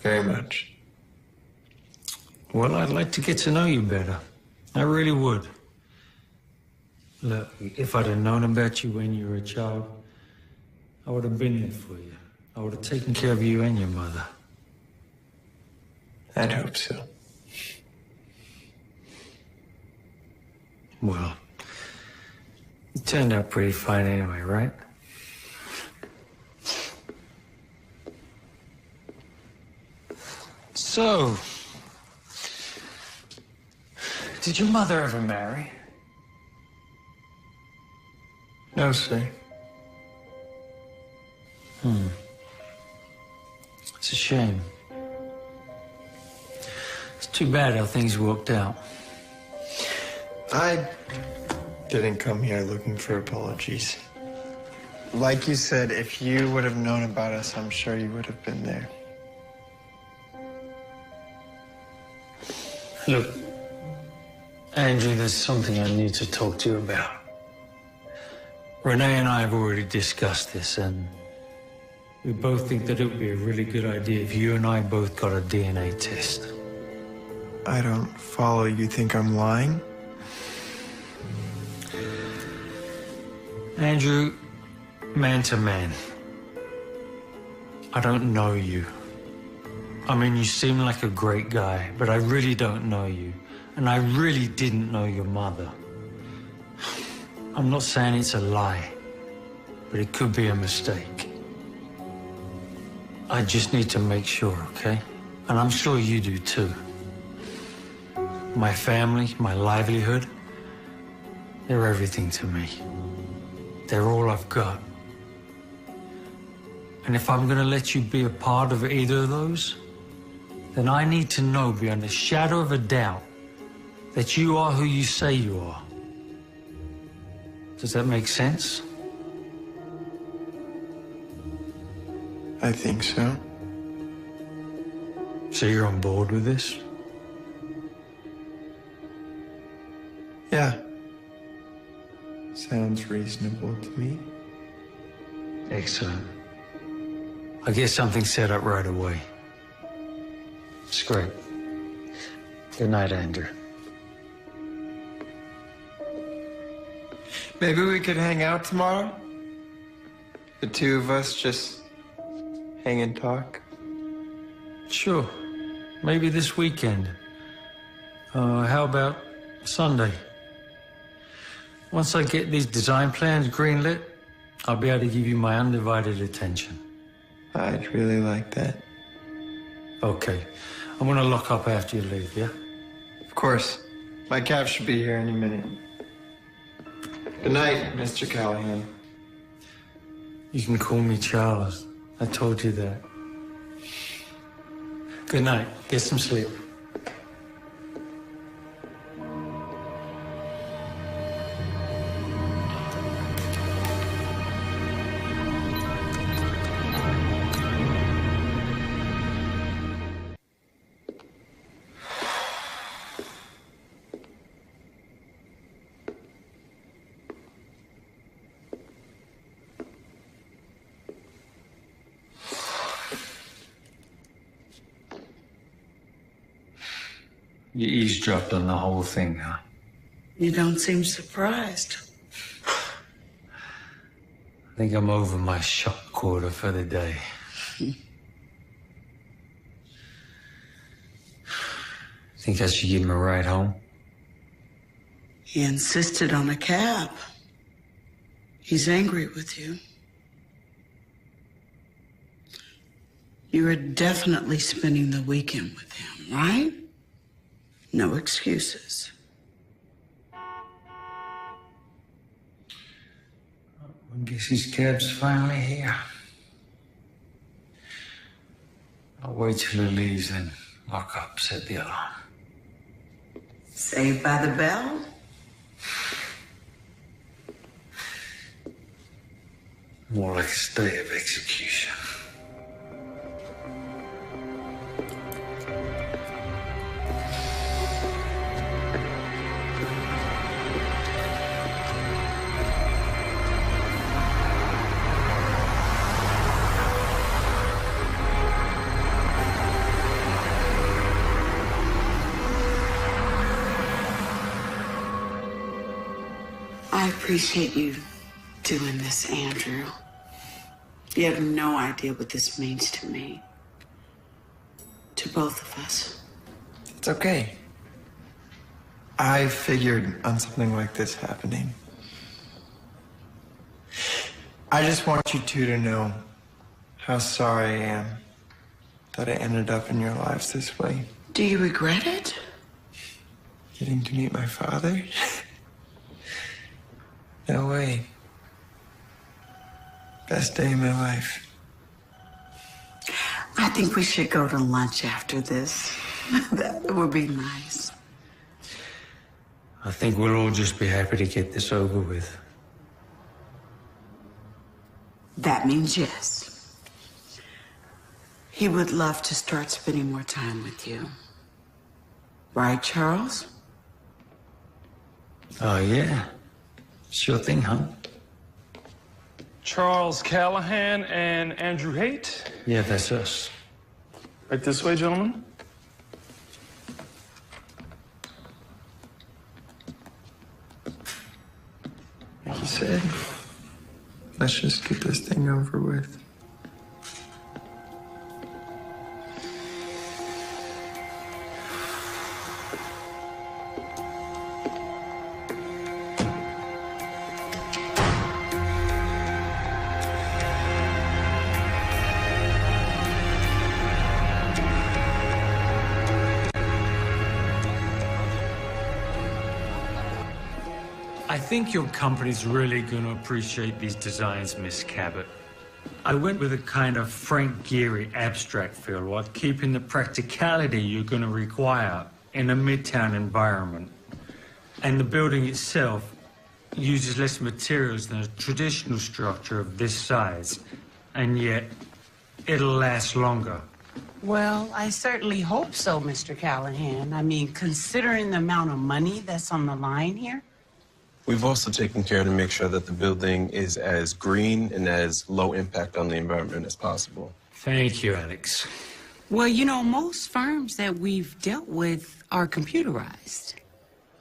S7: Very much.
S4: Well, I'd like to get to know you better. I really would. Look, if I'd have known about you when you were a child, I would have been there for you. I would have taken care of you and your mother.
S7: I'd hope so.
S4: Well, it turned out pretty fine anyway, right? So, did your mother ever marry?
S7: No, sir.
S4: It's a shame. It's too bad how things worked out.
S7: I didn't come here looking for apologies. Like you said, if you would have known about us, I'm sure you would have been there.
S4: Look, Andrew, there's something I need to talk to you about. Renee and I have already discussed this, and we both think that it would be a really good idea if you and I both got a DNA test.
S7: I don't follow. You think I'm lying?
S4: Andrew, man to man, I don't know you. I mean, you seem like a great guy, but I really don't know you. And I really didn't know your mother. I'm not saying it's a lie, but it could be a mistake. I just need to make sure, okay? And I'm sure you do too. My family, my livelihood, they're everything to me. They're all I've got. And if I'm gonna let you be a part of either of those, then I need to know beyond a shadow of a doubt that you are who you say you are. Does that make sense?
S7: I think so.
S4: So you're on board with this?
S7: Yeah. Sounds reasonable to me.
S4: Excellent. I'll get something set up right away. It's great. Good night, Andrew.
S7: Maybe we could hang out tomorrow? The two of us just hang and talk?
S4: Sure. Maybe this weekend. How about Sunday? Once I get these design plans greenlit, I'll be able to give you my undivided attention.
S7: I'd really like that.
S4: Okay. I'm gonna lock up after you leave, yeah?
S7: Of course. My cab should be here any minute. Good night, Mr. Callahan.
S4: You can call me Charles. I told you that. Good night. Get some sleep. You eavesdropped on the whole thing, huh?
S5: You don't seem surprised.
S4: I think I'm over my shock quarter for the day. Think I should give him a ride home?
S5: He insisted on a cab. He's angry with you. You are definitely spending the weekend with him, right? No excuses.
S4: I guess his cab's finally here. I'll wait till he leaves, then lock up, set the alarm.
S5: Saved by the bell?
S4: More like a stay of execution.
S5: I appreciate you doing this, Andrew. You have no idea what this means to me. To both of us.
S7: It's okay. I figured on something like this happening. I just want you two to know how sorry I am that I ended up in your lives this way.
S5: Do you regret it?
S7: Getting to meet my father? No way. Best day of my life.
S5: I think we should go to lunch after this. That would be nice.
S4: I think we'll all just be happy to get this over with.
S5: That means yes. He would love to start spending more time with you. Right, Charles?
S4: Oh, yeah. Sure thing, huh?
S9: Charles Callahan and Andrew Haight.
S4: Yeah, that's us.
S9: Right this way, gentlemen.
S7: Like you said, let's just get this thing over with.
S4: I think your company's really going to appreciate these designs, Miss Cabot. I went with a kind of Frank Gehry abstract feel while keeping the practicality you're going to require in a midtown environment. And the building itself uses less materials than a traditional structure of this size, and yet it'll last longer.
S5: Well, I certainly hope so, Mr. Callahan. I mean, considering the amount of money that's on the line here.
S10: We've also taken care to make sure that the building is as green and as low impact on the environment as possible.
S4: Thank you, Alex.
S5: Well, you know, most firms that we've dealt with are computerized.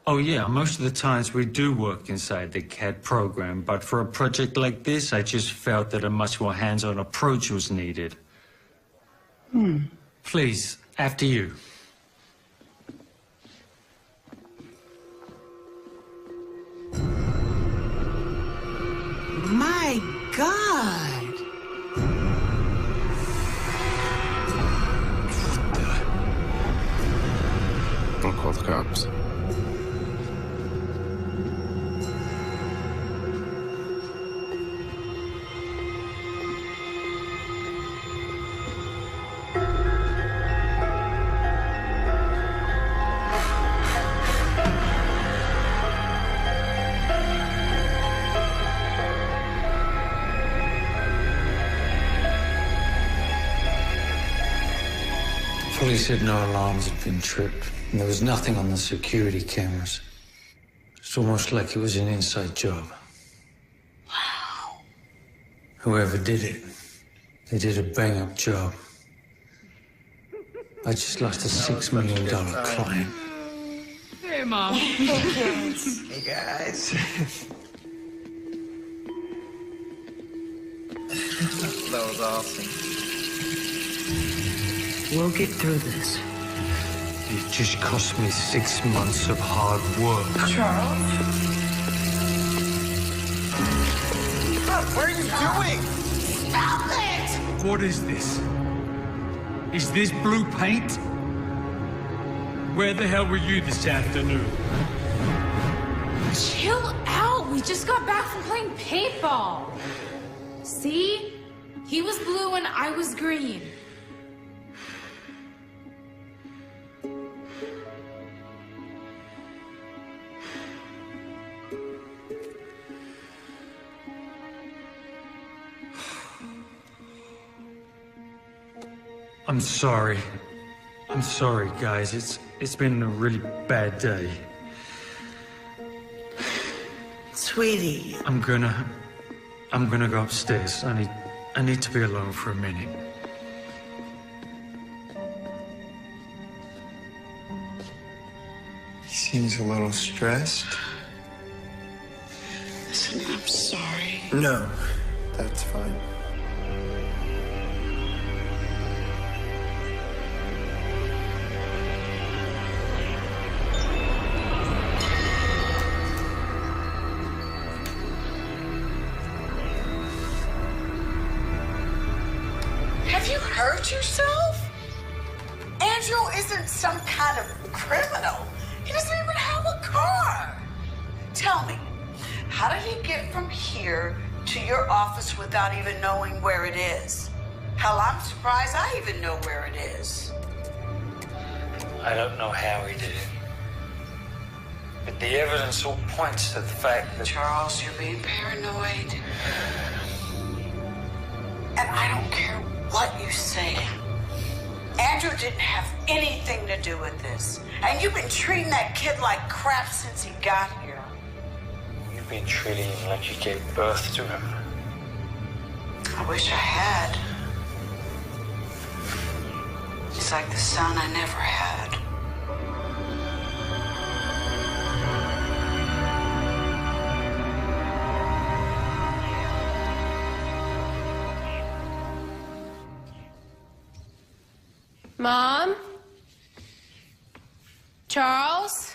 S4: Oh, yeah, most of the times we do work inside the CAD program, but for a project like this, I just felt that a much more hands-on approach was needed. Please, after you.
S5: My God!
S10: I'll call the cops.
S4: Police said no alarms had been tripped, and there was nothing on the security cameras. It's almost like it was an inside job.
S5: Wow.
S4: Whoever did it, they did a bang-up job. I just lost a $6 million client.
S6: Hey, Mom.
S7: Hey, guys. That was awesome.
S5: We'll get through this.
S4: It just cost me 6 months of hard work.
S5: Charles?
S7: What are you doing?
S5: Stop it!
S4: What is this? Is this blue paint? Where the hell were you this afternoon?
S6: Chill out. We just got back from playing paintball. See? He was blue and I was green.
S4: I'm sorry. I'm sorry, guys. It's been a really bad day.
S5: Sweetie.
S4: I'm gonna go upstairs. I need to be alone for a minute.
S7: He seems a little stressed.
S5: Listen, I'm sorry.
S7: No, that's fine.
S5: Have you hurt yourself? Andrew isn't some kind of criminal. He doesn't even have a car. Tell me, how did he get from here to your office without even knowing where it is? Hell, I'm surprised I even know where it is.
S4: I don't know how he did it. But the evidence all points to the fact that...
S5: Charles, you're being paranoid. And I don't care what you say. Andrew didn't have anything to do with this. And you've been treating that kid like crap since he got here.
S4: You've been treating him like you gave birth to him.
S5: I wish I had. He's like the son I never had.
S6: Mom? Charles?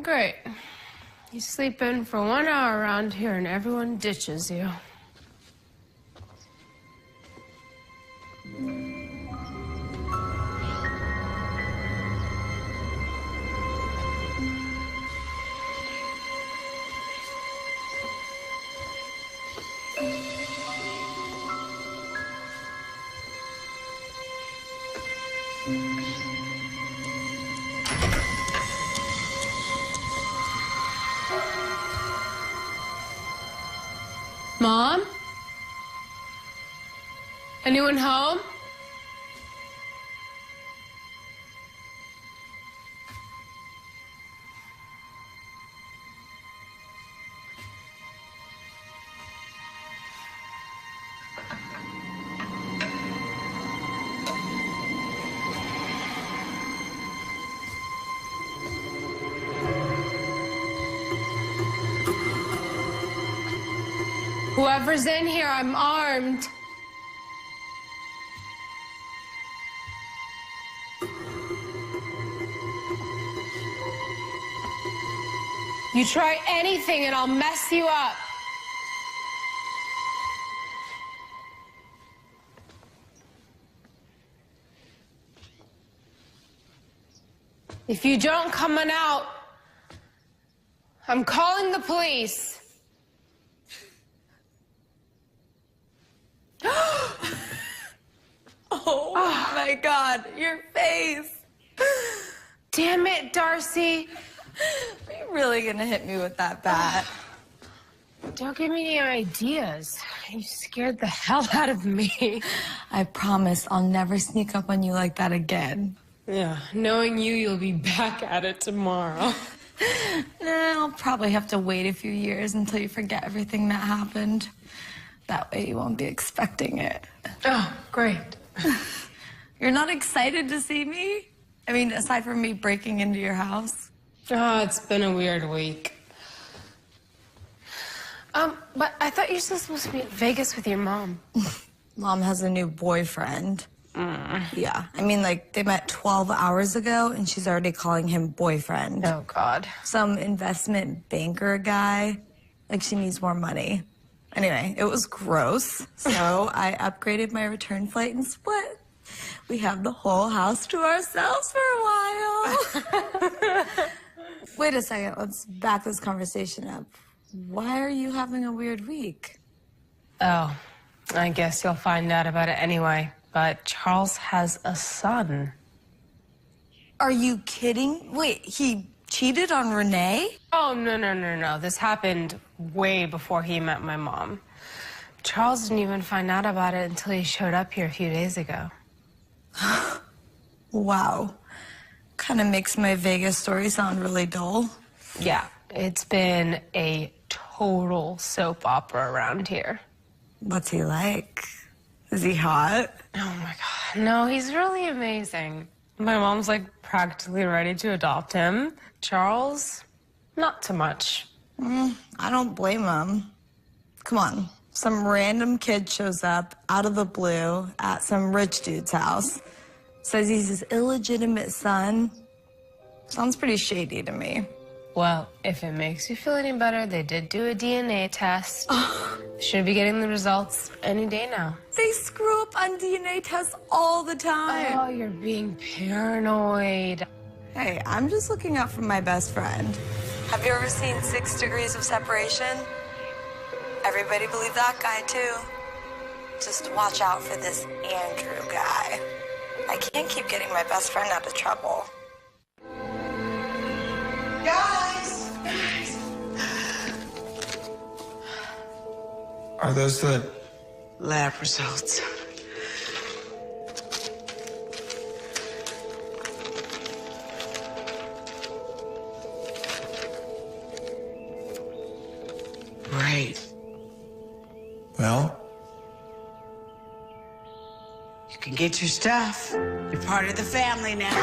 S6: Great. You sleep in for 1 hour around here and everyone ditches you. Mom? Anyone home? Whoever's in here, I'm armed. You try anything and I'll mess you up. If you don't come on out, I'm calling the police.
S8: Oh my God, your face.
S6: Damn it, Darcy.
S8: Are you really gonna hit me with that bat?
S6: Don't give me any ideas. You scared the hell out of me.
S8: I promise I'll never sneak up on you like that again.
S6: Yeah, knowing you, you'll be back at it tomorrow.
S8: I'll probably have to wait a few years until you forget everything that happened. That way you won't be expecting it.
S6: Oh, great.
S8: You're not excited to see me? I mean, aside from me breaking into your house?
S6: Oh, it's been a weird week. But I thought you were supposed to be in Vegas with your mom.
S8: Mom has a new boyfriend. Yeah, I mean, like, they met 12 hours ago, and she's already calling him boyfriend.
S6: Oh, God.
S8: Some investment banker guy. Like, she needs more money. Anyway, it was gross, so I upgraded my return flight and split. We have the whole house to ourselves for a while. Wait a second, let's back this conversation up. Why are you having a weird week?
S6: Oh, I guess you'll find out about it anyway. But Charles has a son.
S8: Are you kidding? Wait, he cheated on Renee?
S6: Oh, no. This happened way before he met my mom. Charles didn't even find out about it until he showed up here a few days ago.
S8: Wow. Kind of makes my Vegas story sound really dull.
S6: Yeah, it's been a total soap opera around here.
S8: What's he like? Is he hot?
S6: Oh, my God. No, he's really amazing. My mom's, like, practically ready to adopt him. Charles, not so much.
S8: I don't blame him. Come on. Some random kid shows up out of the blue at some rich dude's house. Says he's his illegitimate son. Sounds pretty shady to me.
S6: Well, if it makes you feel any better, they did do a DNA test. Should be getting the results any day now.
S8: They screw up on DNA tests all the time.
S6: Oh, you're being paranoid.
S8: Hey, I'm just looking out for my best friend. Have you ever seen 6 Degrees of Separation? Everybody believe that guy, too. Just watch out for this Andrew guy. I can't keep getting my best friend out of trouble.
S5: Guys!
S7: Are those the...
S5: Lab results. Right.
S7: Well?
S5: You can get your stuff. You're part of the family now.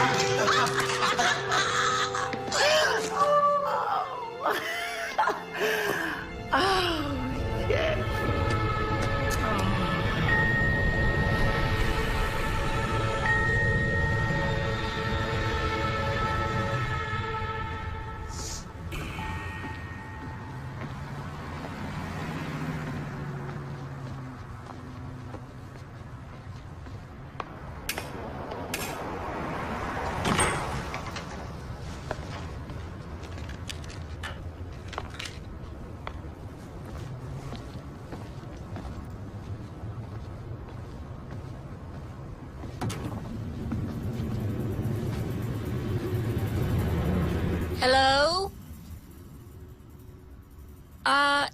S2: Hello?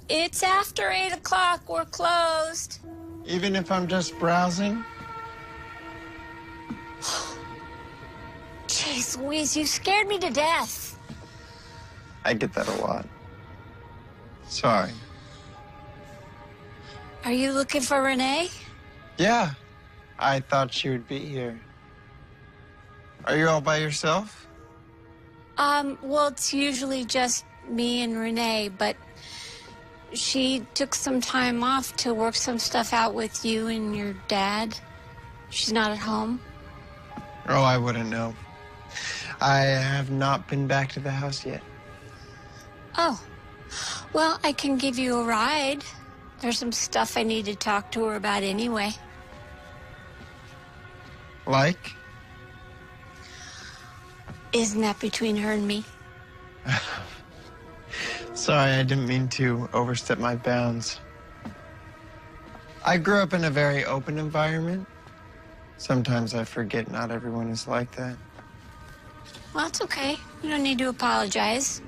S2: It's after 8 o'clock. We're closed.
S7: Even if I'm just browsing?
S2: Jeez Louise, you scared me to death.
S7: I get that a lot. Sorry.
S2: Are you looking for Renee?
S7: Yeah, I thought she would be here. Are you all by yourself?
S2: Well, it's usually just me and Renee, but she took some time off to work some stuff out with you and your dad. She's not at home.
S7: Oh, I wouldn't know. I have not been back to the house yet.
S2: Oh, well, I can give you a ride. There's some stuff I need to talk to her about anyway.
S7: Like?
S2: Isn't that between her and me?
S7: Sorry, I didn't mean to overstep my bounds. I grew up in a very open environment. Sometimes I forget not everyone is like that.
S2: Well, it's okay. You don't need to apologize.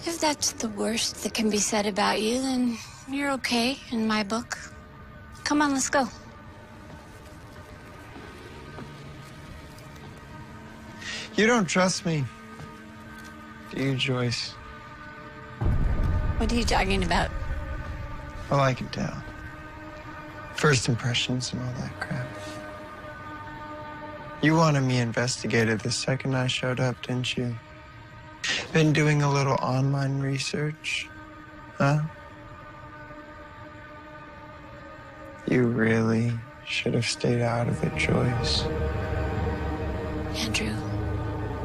S2: If that's the worst that can be said about you, then you're okay in my book. Come on, let's go.
S7: You don't trust me, do you, Joyce?
S2: What are you talking about?
S7: Well, I can tell. First impressions and all that crap. You wanted me investigated the second I showed up, didn't you? Been doing a little online research, huh? You really should have stayed out of it, Joyce.
S2: Andrew,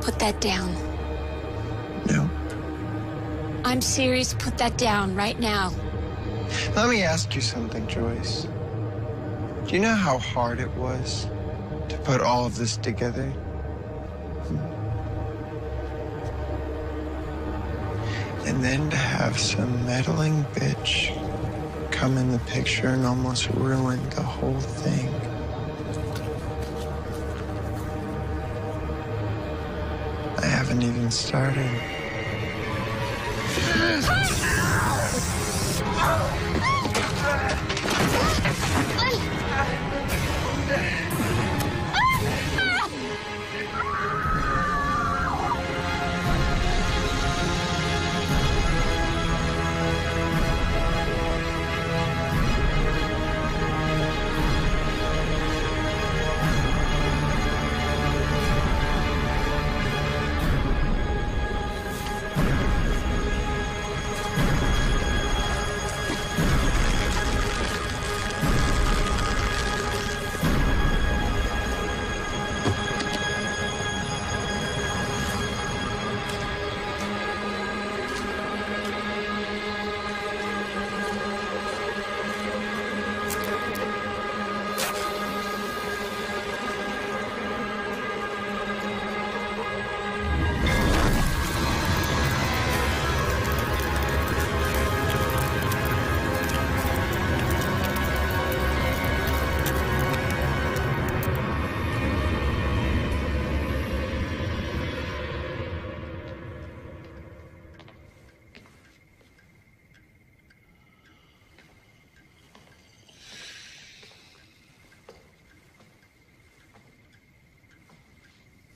S2: put that down.
S7: No.
S2: I'm serious. Put that down right now.
S7: Let me ask you something, Joyce. Do you know how hard it was to put all of this together? And then to have some meddling bitch come in the picture and almost ruin the whole thing. I haven't even started.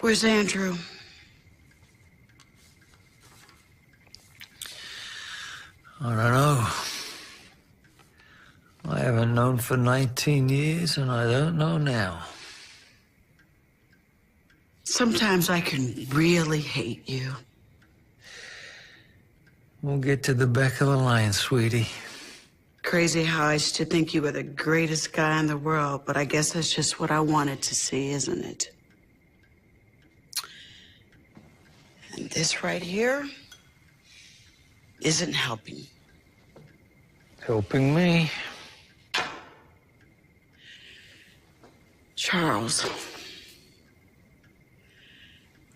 S5: Where's Andrew?
S4: I don't know. I haven't known for 19 years, and I don't know now.
S5: Sometimes I can really hate you.
S4: We'll get to the back of the line, sweetie.
S5: Crazy how I used to think you were the greatest guy in the world, but I guess that's just what I wanted to see, isn't it? And this right here isn't helping.
S4: Helping me.
S5: Charles,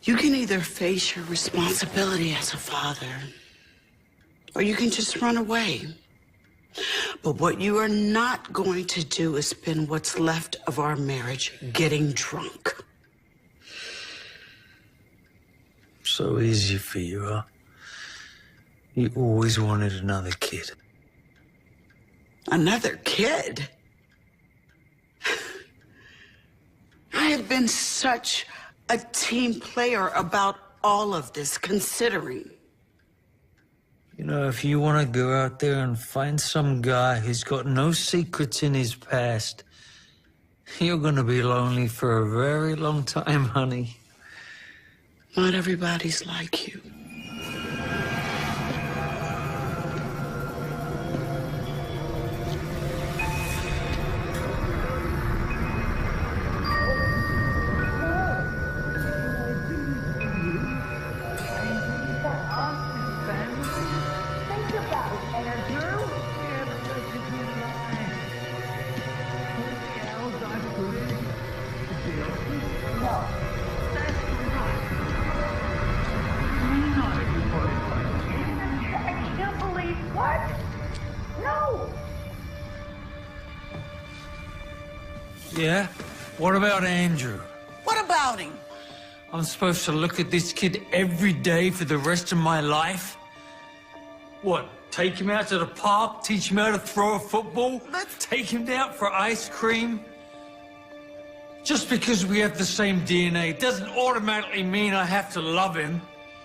S5: you can either face your responsibility as a father, or you can just run away. But what you are not going to do is spend what's left of our marriage getting drunk.
S4: So easy for you, huh? You always wanted another kid.
S5: Another kid? I have been such a team player about all of this, considering.
S4: You know, if you want to go out there and find some guy who's got no secrets in his past, you're going to be lonely for a very long time, honey.
S5: Not everybody's like you.
S4: Yeah? What about Andrew?
S5: What about him?
S4: I'm supposed to look at this kid every day for the rest of my life? What, take him out to the park, teach him how to throw a football? Take him out for ice cream? Just because we have the same DNA doesn't automatically mean I have to love him.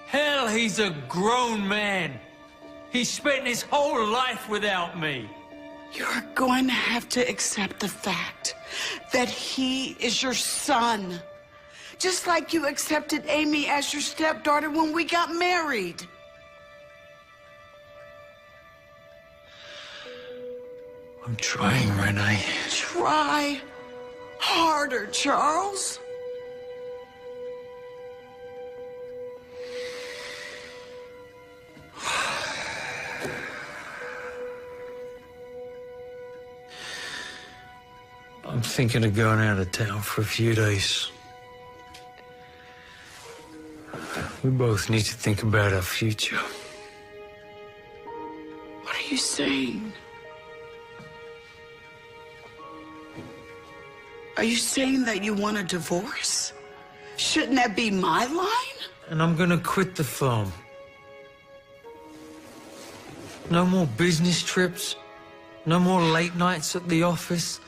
S4: Hell, he's a grown man. He spent his whole life without me.
S5: You're going to have to accept the fact that he is your son. Just like you accepted Amy as your stepdaughter when we got married.
S4: I'm trying, Renee.
S5: Try harder, Charles.
S4: I'm thinking of going out of town for a few days. We both need to think about our future.
S5: What are you saying? Are you saying that you want a divorce? Shouldn't that be my line?
S4: And I'm gonna quit the firm. No more business trips. No more late nights at the office.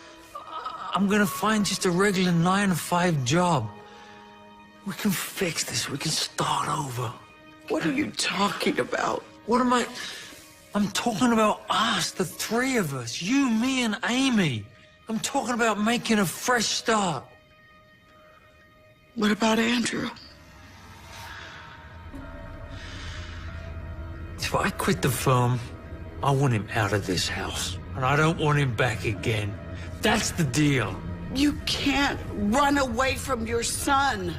S4: I'm gonna find just a regular 9-to-5 job. We can fix this. We can start over.
S5: What are you talking about?
S4: What am I... I'm talking about us, the three of us. You, me, and Amy. I'm talking about making a fresh start.
S5: What about Andrew?
S4: If I quit the firm, I want him out of this house. And I don't want him back again. That's the deal.
S5: You can't run away from your son.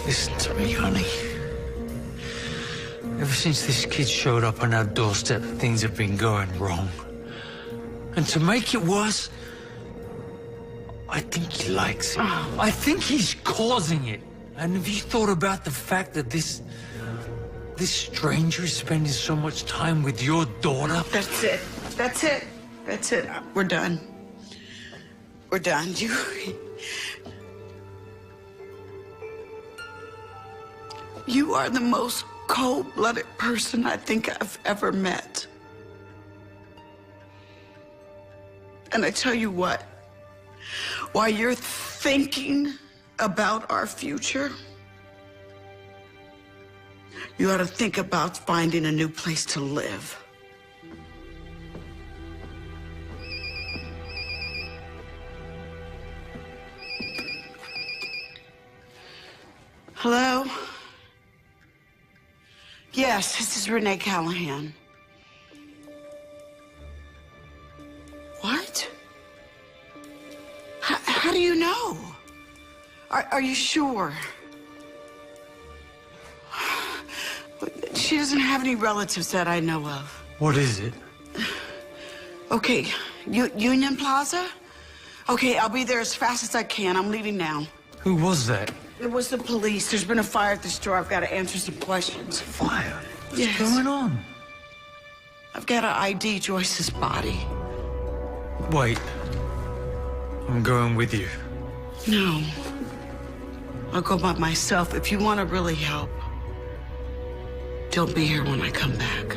S4: Listen to me, honey. Ever since this kid showed up on our doorstep, things have been going wrong. And to make it worse, I think he likes it. I think he's causing it. And have you thought about the fact that this stranger is spending so much time with your daughter?
S5: That's it. That's it. That's it. We're done. We're done. You are the most cold-blooded person I think I've ever met. And I tell you what, while you're thinking about our future, you ought to think about finding a new place to live. Hello? Yes, this is Renee Callahan. What? How do you know? Are you sure? She doesn't have any relatives that I know of.
S1: What is it?
S5: Okay, Union Plaza? Okay, I'll be there as fast as I can. I'm leaving now.
S1: Who was that?
S5: It was the police. There's been a fire at the store. I've got to answer some questions.
S1: Fire? What's
S5: Yes.
S1: going on?
S5: I've got to ID Joyce's body.
S1: Wait. I'm going with you.
S5: No. I'll go by myself. If you want to really help, don't be here when I come back.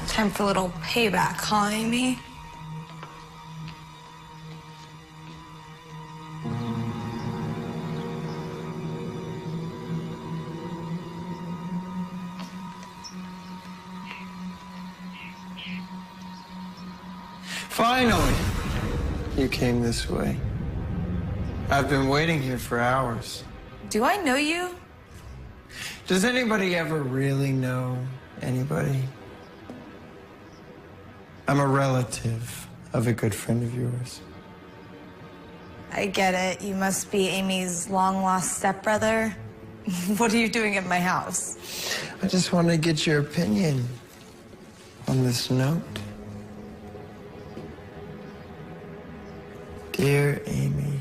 S8: Time for a little payback, huh, Amy?
S7: Finally! You came this way. I've been waiting here for hours.
S8: Do I know you?
S7: Does anybody ever really know anybody? I'm a relative of a good friend of yours.
S8: I get it. You must be Amy's long-lost stepbrother. What are you doing at my house?
S7: I just want to get your opinion on this note. Dear Amy,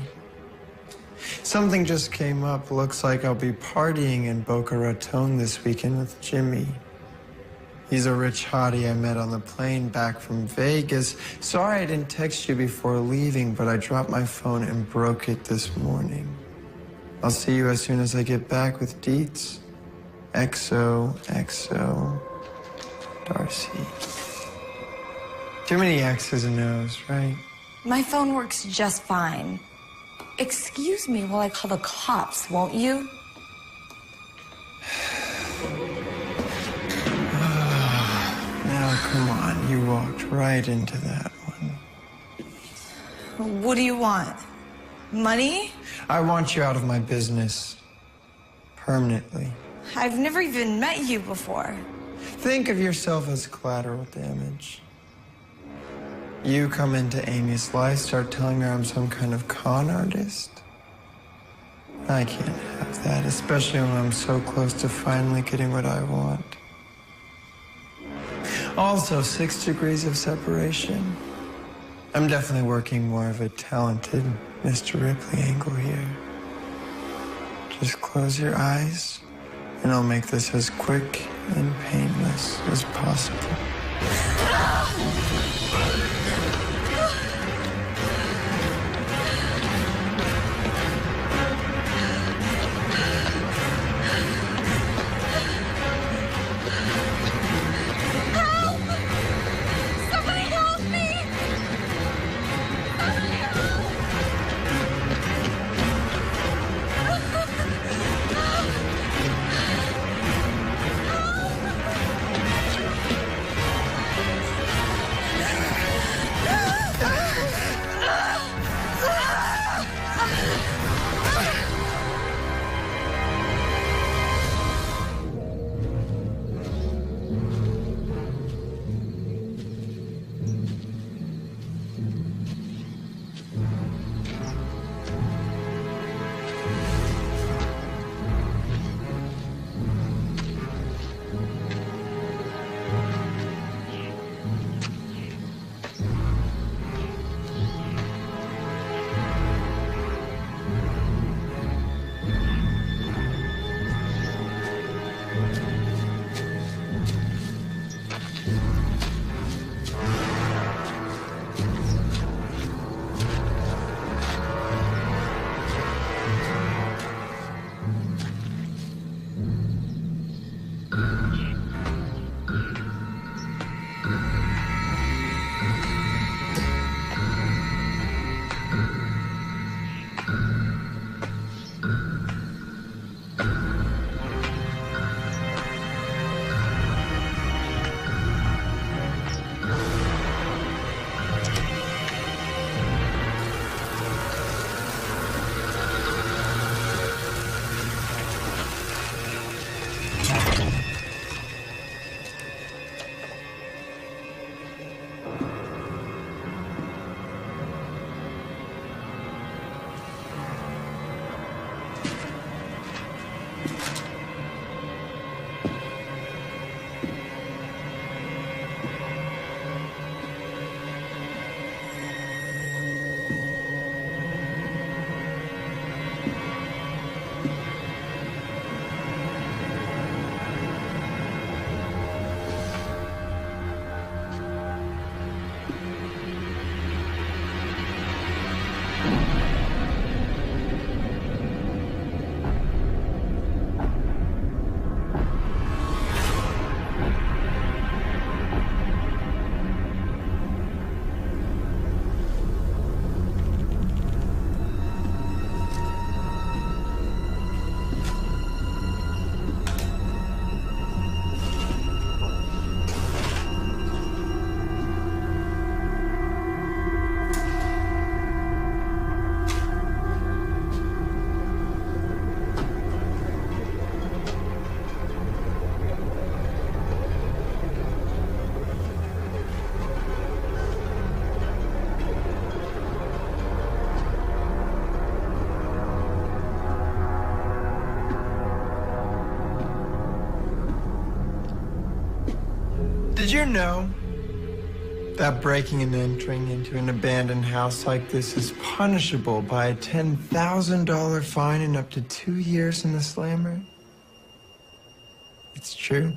S7: something just came up. Looks like I'll be partying in Boca Raton this weekend with Jimmy. He's a rich hottie I met on the plane back from Vegas. Sorry I didn't text you before leaving, but I dropped my phone and broke it this morning. I'll see you as soon as I get back with deets. XOXO, Darcy. Too many X's and O's, right?
S8: My phone works just fine. Excuse me while I call the cops, won't you?
S7: Now, come on, you walked right into that one.
S8: What do you want? Money?
S7: I want you out of my business. Permanently.
S8: I've never even met you before.
S7: Think of yourself as collateral damage. You come into Amy's life, start telling her I'm some kind of con artist. I can't have that, especially when I'm so close to finally getting what I want. Also, 6 degrees of separation. I'm definitely working more of a talented Mr. Ripley angle here. Just close your eyes, and I'll make this as quick and painless as possible. Did you know that breaking and entering into an abandoned house like this is punishable by a $10,000 fine and up to 2 years in the slammer? It's true.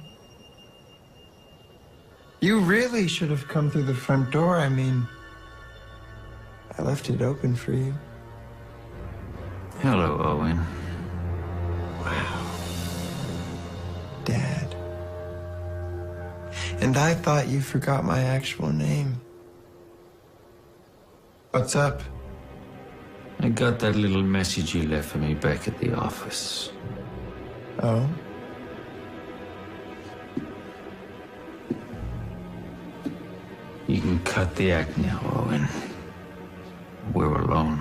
S7: You really should have come through the front door. I mean, I left it open for you.
S4: Hello, Owen.
S7: Wow. Dad. And I thought you forgot my actual name. What's up?
S4: I got that little message you left for me back at the office.
S7: Oh?
S4: You can cut the act now, Owen. We're alone.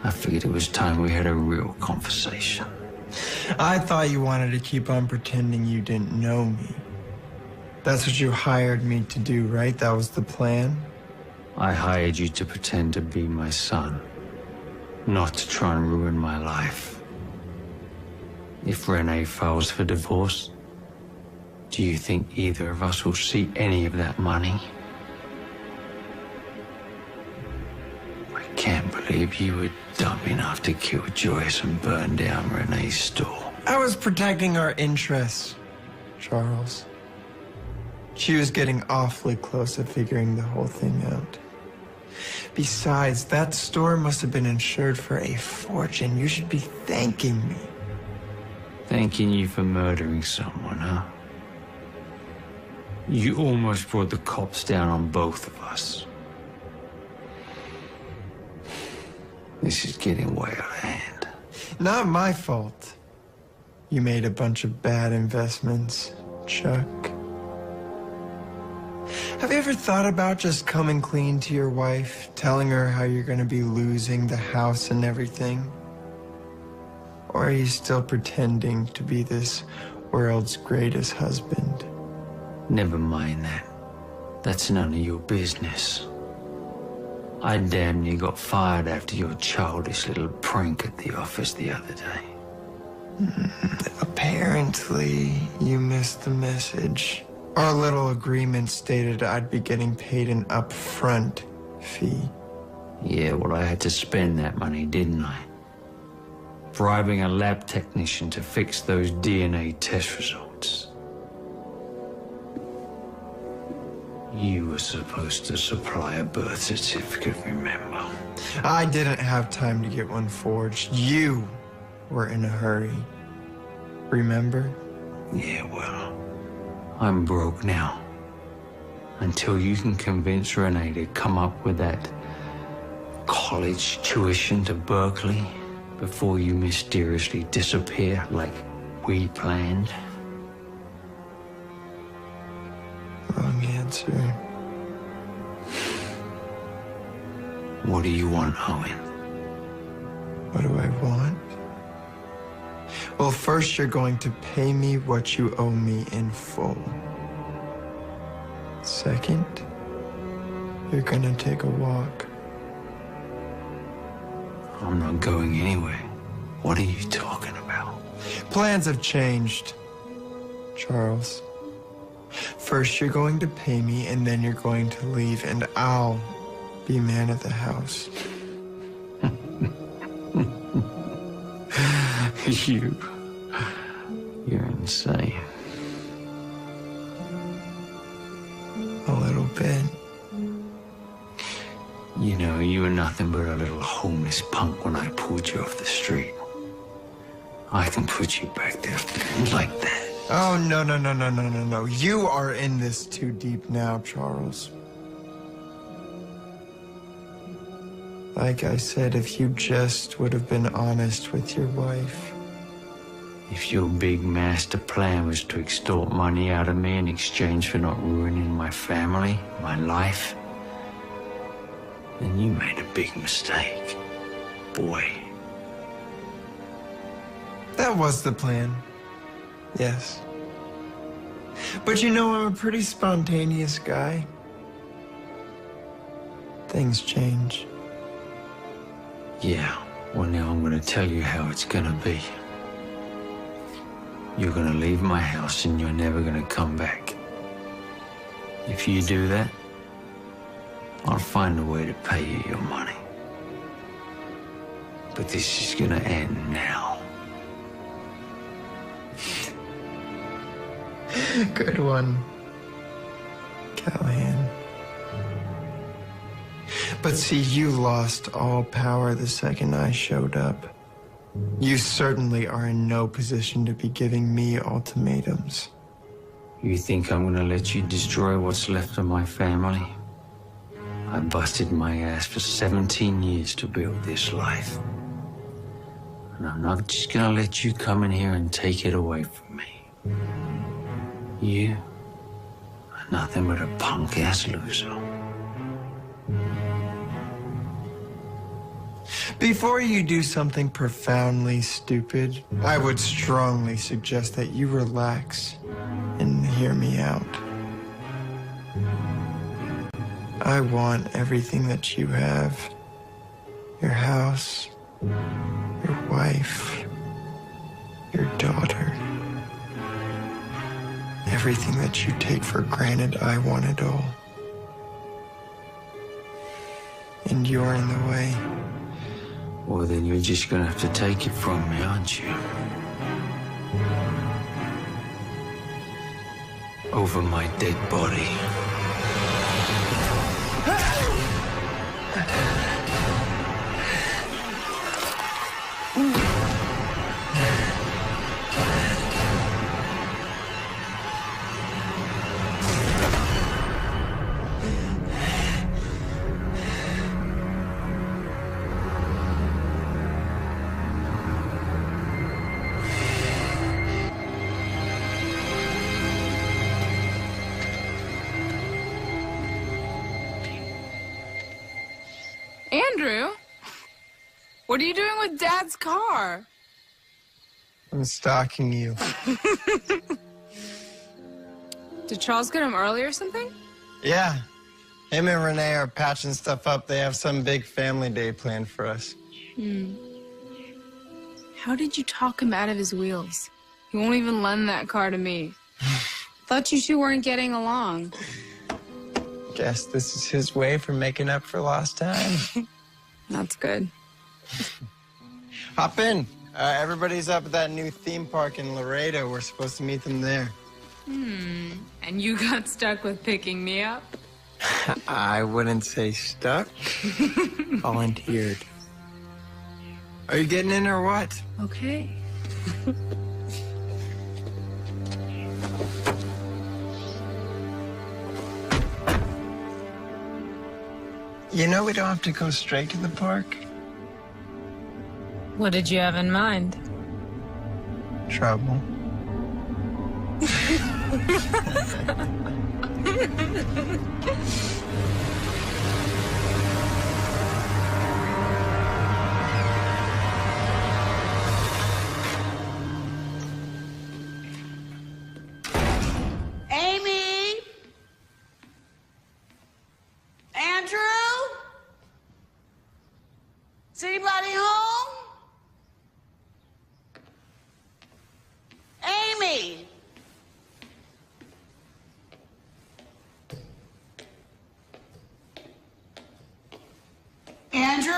S4: I figured it was time we had a real conversation.
S7: I thought you wanted to keep on pretending you didn't know me. That's what you hired me to do, right? That was the plan?
S4: I hired you to pretend to be my son, not to try and ruin my life. If Renee files for divorce, do you think either of us will see any of that money? I can't believe you were dumb enough to kill Joyce and burn down Renee's store.
S7: I was protecting our interests, Charles. She was getting awfully close to figuring the whole thing out. Besides, that store must have been insured for a fortune. You should be thanking me.
S4: Thanking you for murdering someone, huh? You almost brought the cops down on both of us. This is getting way out of hand.
S7: Not my fault. You made a bunch of bad investments, Chuck. Have you ever thought about just coming clean to your wife, telling her how you're going to be losing the house and everything? Or are you still pretending to be this world's greatest husband?
S4: Never mind that. That's none of your business. I damn near got fired after your childish little prank at the office the other day.
S7: Apparently, you missed the message. Our little agreement stated I'd be getting paid an upfront fee.
S4: Yeah, well, I had to spend that money, didn't I? Bribing a lab technician to fix those DNA test results. You were supposed to supply a birth certificate, remember?
S7: I didn't have time to get one forged. You were in a hurry. Remember?
S4: Yeah, well, I'm broke now. Until you can convince Renee to come up with that college tuition to Berkeley before you mysteriously disappear like we planned.
S7: Wrong answer.
S4: What do you want, Owen?
S7: What do I want? Well, first you're going to pay me what you owe me in full. Second, you're gonna take a walk.
S4: I'm not going anywhere. What are you talking about?
S7: Plans have changed, Charles. First, you're going to pay me, and then you're going to leave, and I'll be man of the house.
S4: You're insane.
S7: A little bit.
S4: You know, you were nothing but a little homeless punk when I pulled you off the street. I can put you back there like that.
S7: Oh, no. You are in this too deep now, Charles. Like I said, if you just would have been honest with your wife.
S4: If your big master plan was to extort money out of me in exchange for not ruining my family, my life, then you made a big mistake, boy.
S7: That was the plan. Yes. But you know, I'm a pretty spontaneous guy. Things change.
S4: Yeah, well now I'm gonna tell you how it's gonna be. You're gonna leave my house and you're never gonna come back. If you do that, I'll find a way to pay you your money. But this is gonna end now.
S7: Good one, Callahan. But see, you lost all power the second I showed up. You certainly are in no position to be giving me ultimatums.
S4: You think I'm gonna let you destroy what's left of my family? I busted my ass for 17 years to build this life. And I'm not just gonna let you come in here and take it away from me. You are nothing but a punk-ass loser.
S7: Before you do something profoundly stupid, I would strongly suggest that you relax and hear me out. I want everything that you have. Your house, your wife, your daughter. Everything that you take for granted, I want it all. And you're in the way.
S4: Well, then you're just gonna have to take it from me, aren't you? Over my dead body.
S6: Andrew, what are you doing with Dad's car?
S7: I'm stalking you.
S6: Did Charles get him early or something?
S7: Yeah. Him and Renee are patching stuff up. They have some big family day planned for us.
S6: How did you talk him out of his wheels? He won't even lend that car to me. Thought you two weren't getting along.
S7: Guess this is his way for making up for lost time.
S6: That's good.
S7: Hop in. Everybody's up at that new theme park in Laredo. We're supposed to meet them there.
S6: And you got stuck with picking me up?
S7: I wouldn't say stuck. Volunteered. Are you getting in or what?
S6: Okay.
S7: You know we don't have to go straight to the park.
S6: What did you have in mind?
S7: Trouble.
S5: Amy? Andrew? Is anybody home? Amy! Andrew?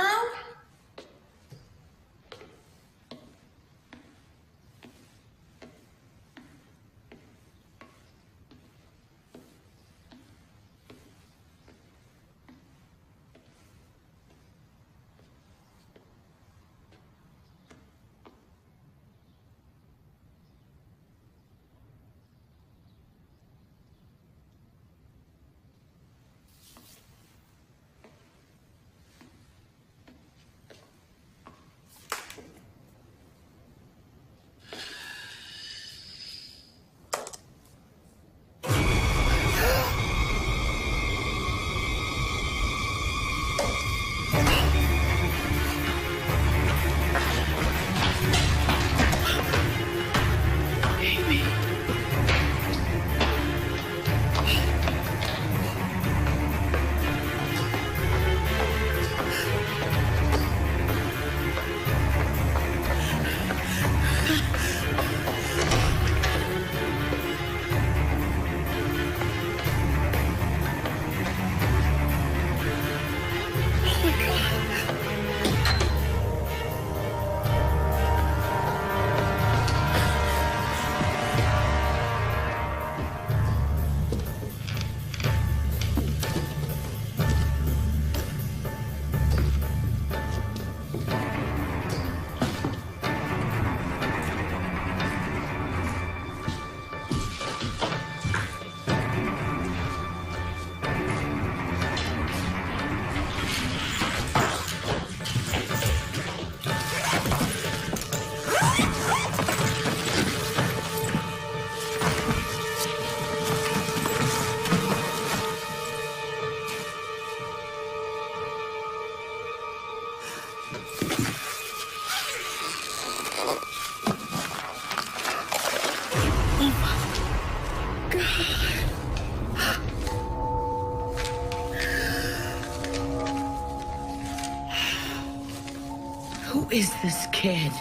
S5: Who is this kid?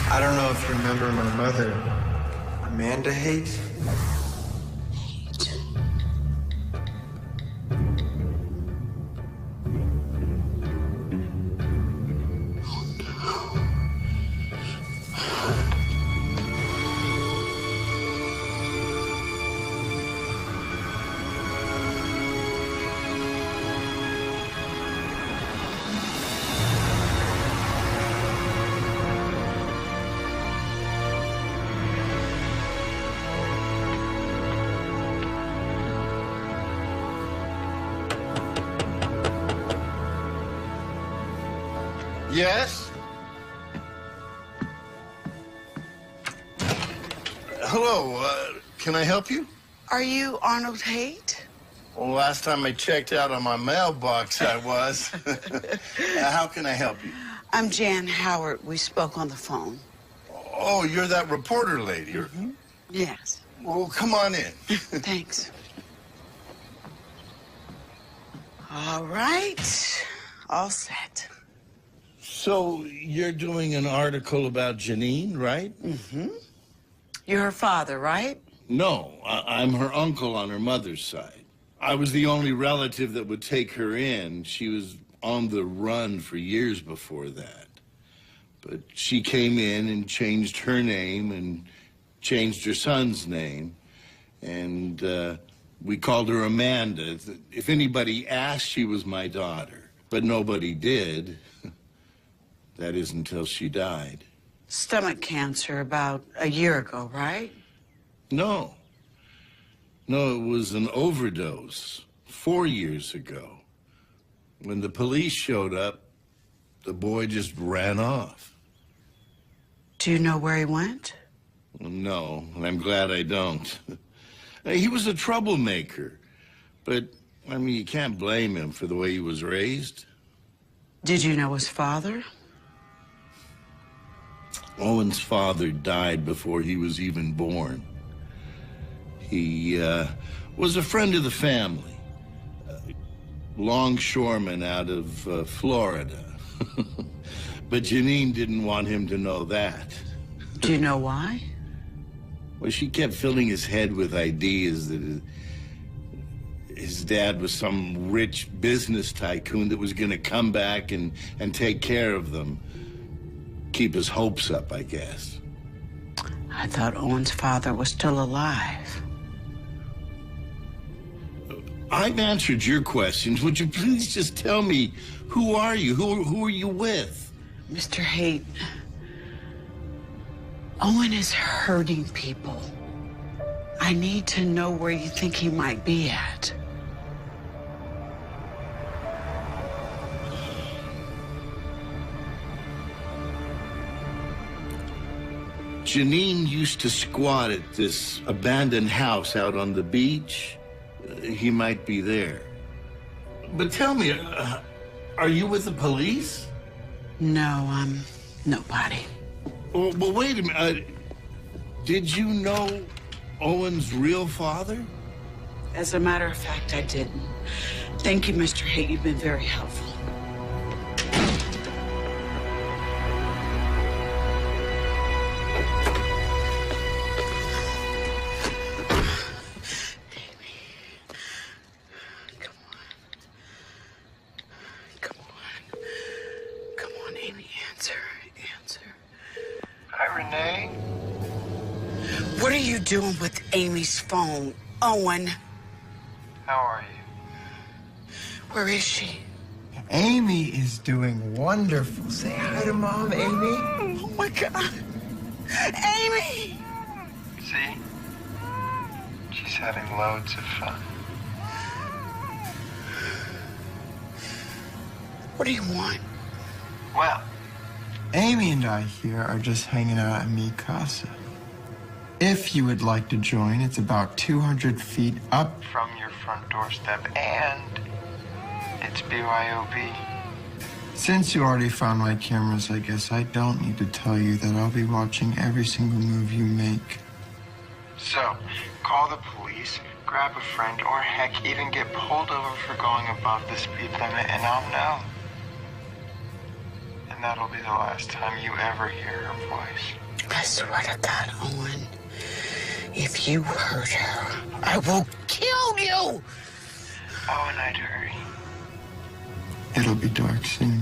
S7: I don't know if you remember my mother, Amanda Haight.
S11: Yes? Hello, can I help you?
S5: Are you Arnold Haight?
S11: Well, last time I checked out on my mailbox, I was. How can I help you?
S5: I'm Jan Howard. We spoke on the phone.
S11: Oh, you're that reporter lady.
S5: Yes.
S11: Well, come on in.
S5: Thanks. All right. All set.
S11: So, you're doing an article about Janine, right?
S5: Mm-hmm. You're her father, right?
S11: No, I'm her uncle on her mother's side. I was the only relative that would take her in. She was on the run for years before that. But she came in and changed her name and changed her son's name. And we called her Amanda. If anybody asked, she was my daughter. But nobody did. That is until she died.
S5: Stomach cancer about a year ago, right?
S11: No. No, it was an overdose 4 years ago. When the police showed up, the boy just ran off.
S5: Do you know where he went?
S11: No, and I'm glad I don't. He was a troublemaker, but, I mean, you can't blame him for the way he was raised.
S5: Did you know his father?
S11: Owen's father died before he was even born. He was a friend of the family, longshoreman out of Florida. But Janine didn't want him to know that.
S5: Do you know why?
S11: Well, she kept filling his head with ideas that his dad was some rich business tycoon that was going to come back and take care of them. Keep his hopes up, I guess.
S5: I thought Owen's father was still alive.
S11: I've answered your questions. Would you please just tell me, who are you? Who are you with?
S5: Mr. Haight, Owen is hurting people. I need to know where you think he might be at.
S11: Janine used to squat at this abandoned house out on the beach. He might be there. But tell me, are you with the police?
S5: No, I'm nobody.
S11: Well, wait a minute. Did you know Owen's real father?
S5: As a matter of fact, I didn't. Thank you, Mr. Haight. You've been very helpful. What are you doing with Amy's phone, Owen?
S7: How are you?
S5: Where is she?
S7: Amy is doing wonderful. Say hi to Mom, Amy.
S5: Oh, my God. Amy!
S7: See? She's having loads of fun.
S5: What do you want?
S7: Well, Amy and I here are just hanging out at Mi Casa. If you would like to join, it's about 200 feet up from your front doorstep, and it's BYOB. Since you already found my cameras, I guess I don't need to tell you that I'll be watching every single move you make. So, call the police, grab a friend, or heck, even get pulled over for going above the speed limit, and I'll know. And that'll be the last time you ever hear her voice.
S5: I swear to God, Owen, if you hurt her, I will kill you!
S7: Oh, and I'd hurry. It'll be dark soon.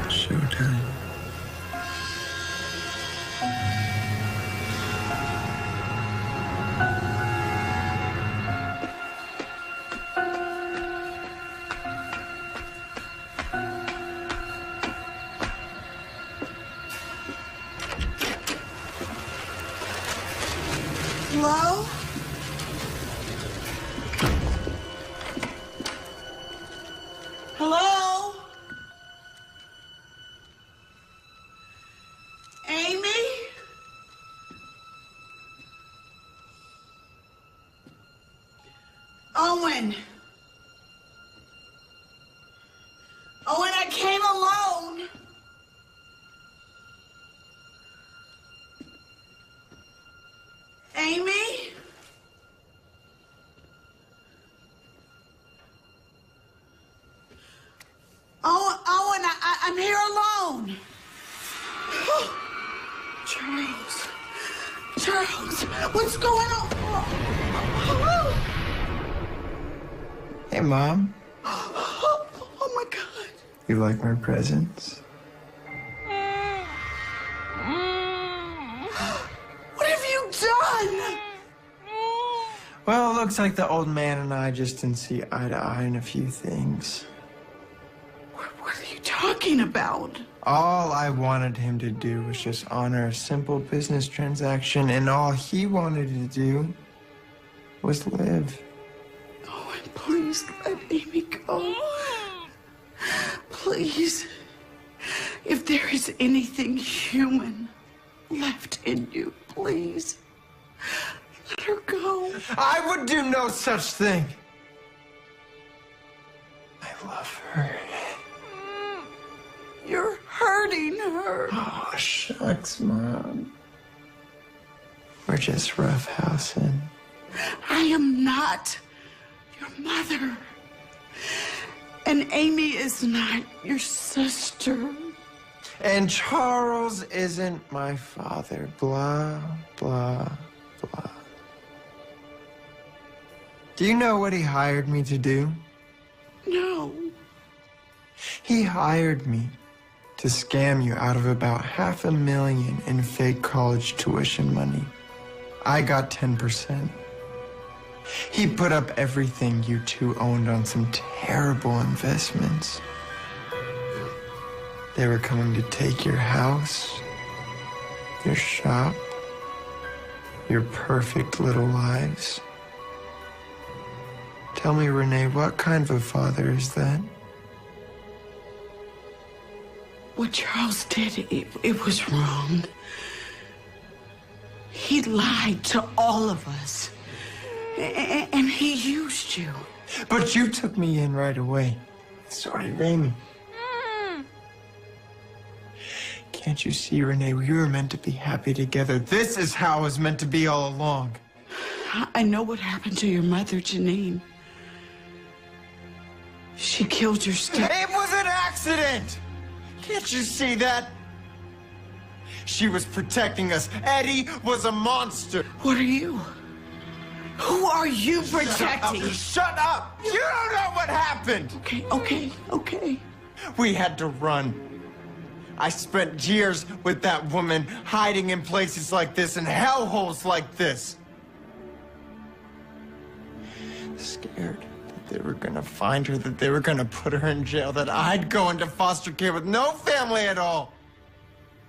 S7: Showtime.
S5: Hello? Hello? Amy? Owen? Owen, I came alone. Amy? Owen, I'm here alone. Charles, what's going on?
S7: Hey, Mom.
S5: Oh, my God.
S7: You like my presents?
S5: What have you done?
S7: Well, it looks like the old man and I just didn't see eye to eye in a few things.
S5: What are you talking about?
S7: All I wanted him to do was just honor a simple business transaction, and all he wanted to do was live.
S5: Oh, and please let Amy go. Please. If there is anything human left in you, please let her go.
S7: I would do no such thing. I love her.
S5: You're hurting her.
S7: Oh, shucks, Mom. We're just roughhousing.
S5: I am not your mother. And Amy is not your sister.
S7: And Charles isn't my father. Blah, blah, blah. Do you know what he hired me to do?
S5: No.
S7: He hired me to scam you out of about $500,000 in fake college tuition money. I got 10%. He put up everything you two owned on some terrible investments. They were coming to take your house, your shop, your perfect little lives. Tell me, Renee, what kind of a father is that?
S5: What Charles did, it was wrong. He lied to all of us. And he used you.
S7: But you took me in right away. So did Amy. Can't you see, Renee? We were meant to be happy together. This is how it was meant to be all along.
S5: I know what happened to your mother, Janine. She killed your step.
S7: It was an accident! Can't you see that? She was protecting us. Eddie was a monster.
S5: What are you? Who are you protecting?
S7: Shut up! You don't know what happened!
S5: Okay.
S7: We had to run. I spent years with that woman hiding in places like this and hellholes like this. Scared that they were gonna find her, that they were gonna put her in jail, that I'd go into foster care with no family at all.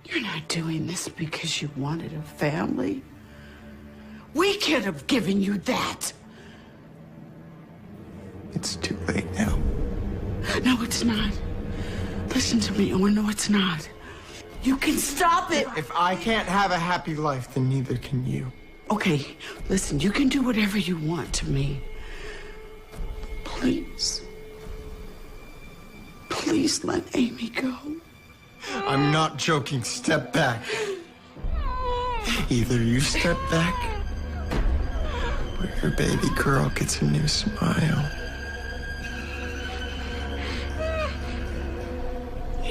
S5: You're not doing this because you wanted a family. We could have given you that.
S7: It's too late now.
S5: No, it's not. Listen to me, Owen. No, it's not. You can stop it.
S7: If I can't have a happy life, then neither can you.
S5: Okay, listen, you can do whatever you want to me. Please. Please let Amy go.
S7: I'm not joking. Step back. Either you step back, or your baby girl gets a new smile.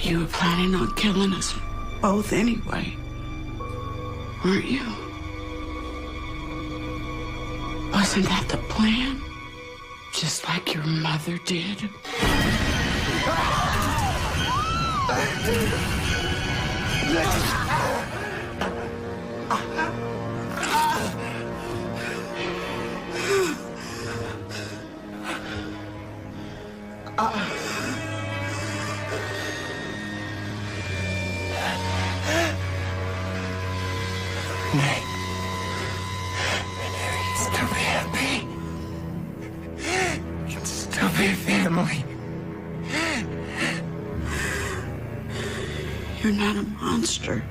S5: You were planning on killing us both anyway, weren't you? Wasn't that the plan? Just like your mother did?
S7: Renee, we can still be happy. We can still be a family.
S5: You're not a monster.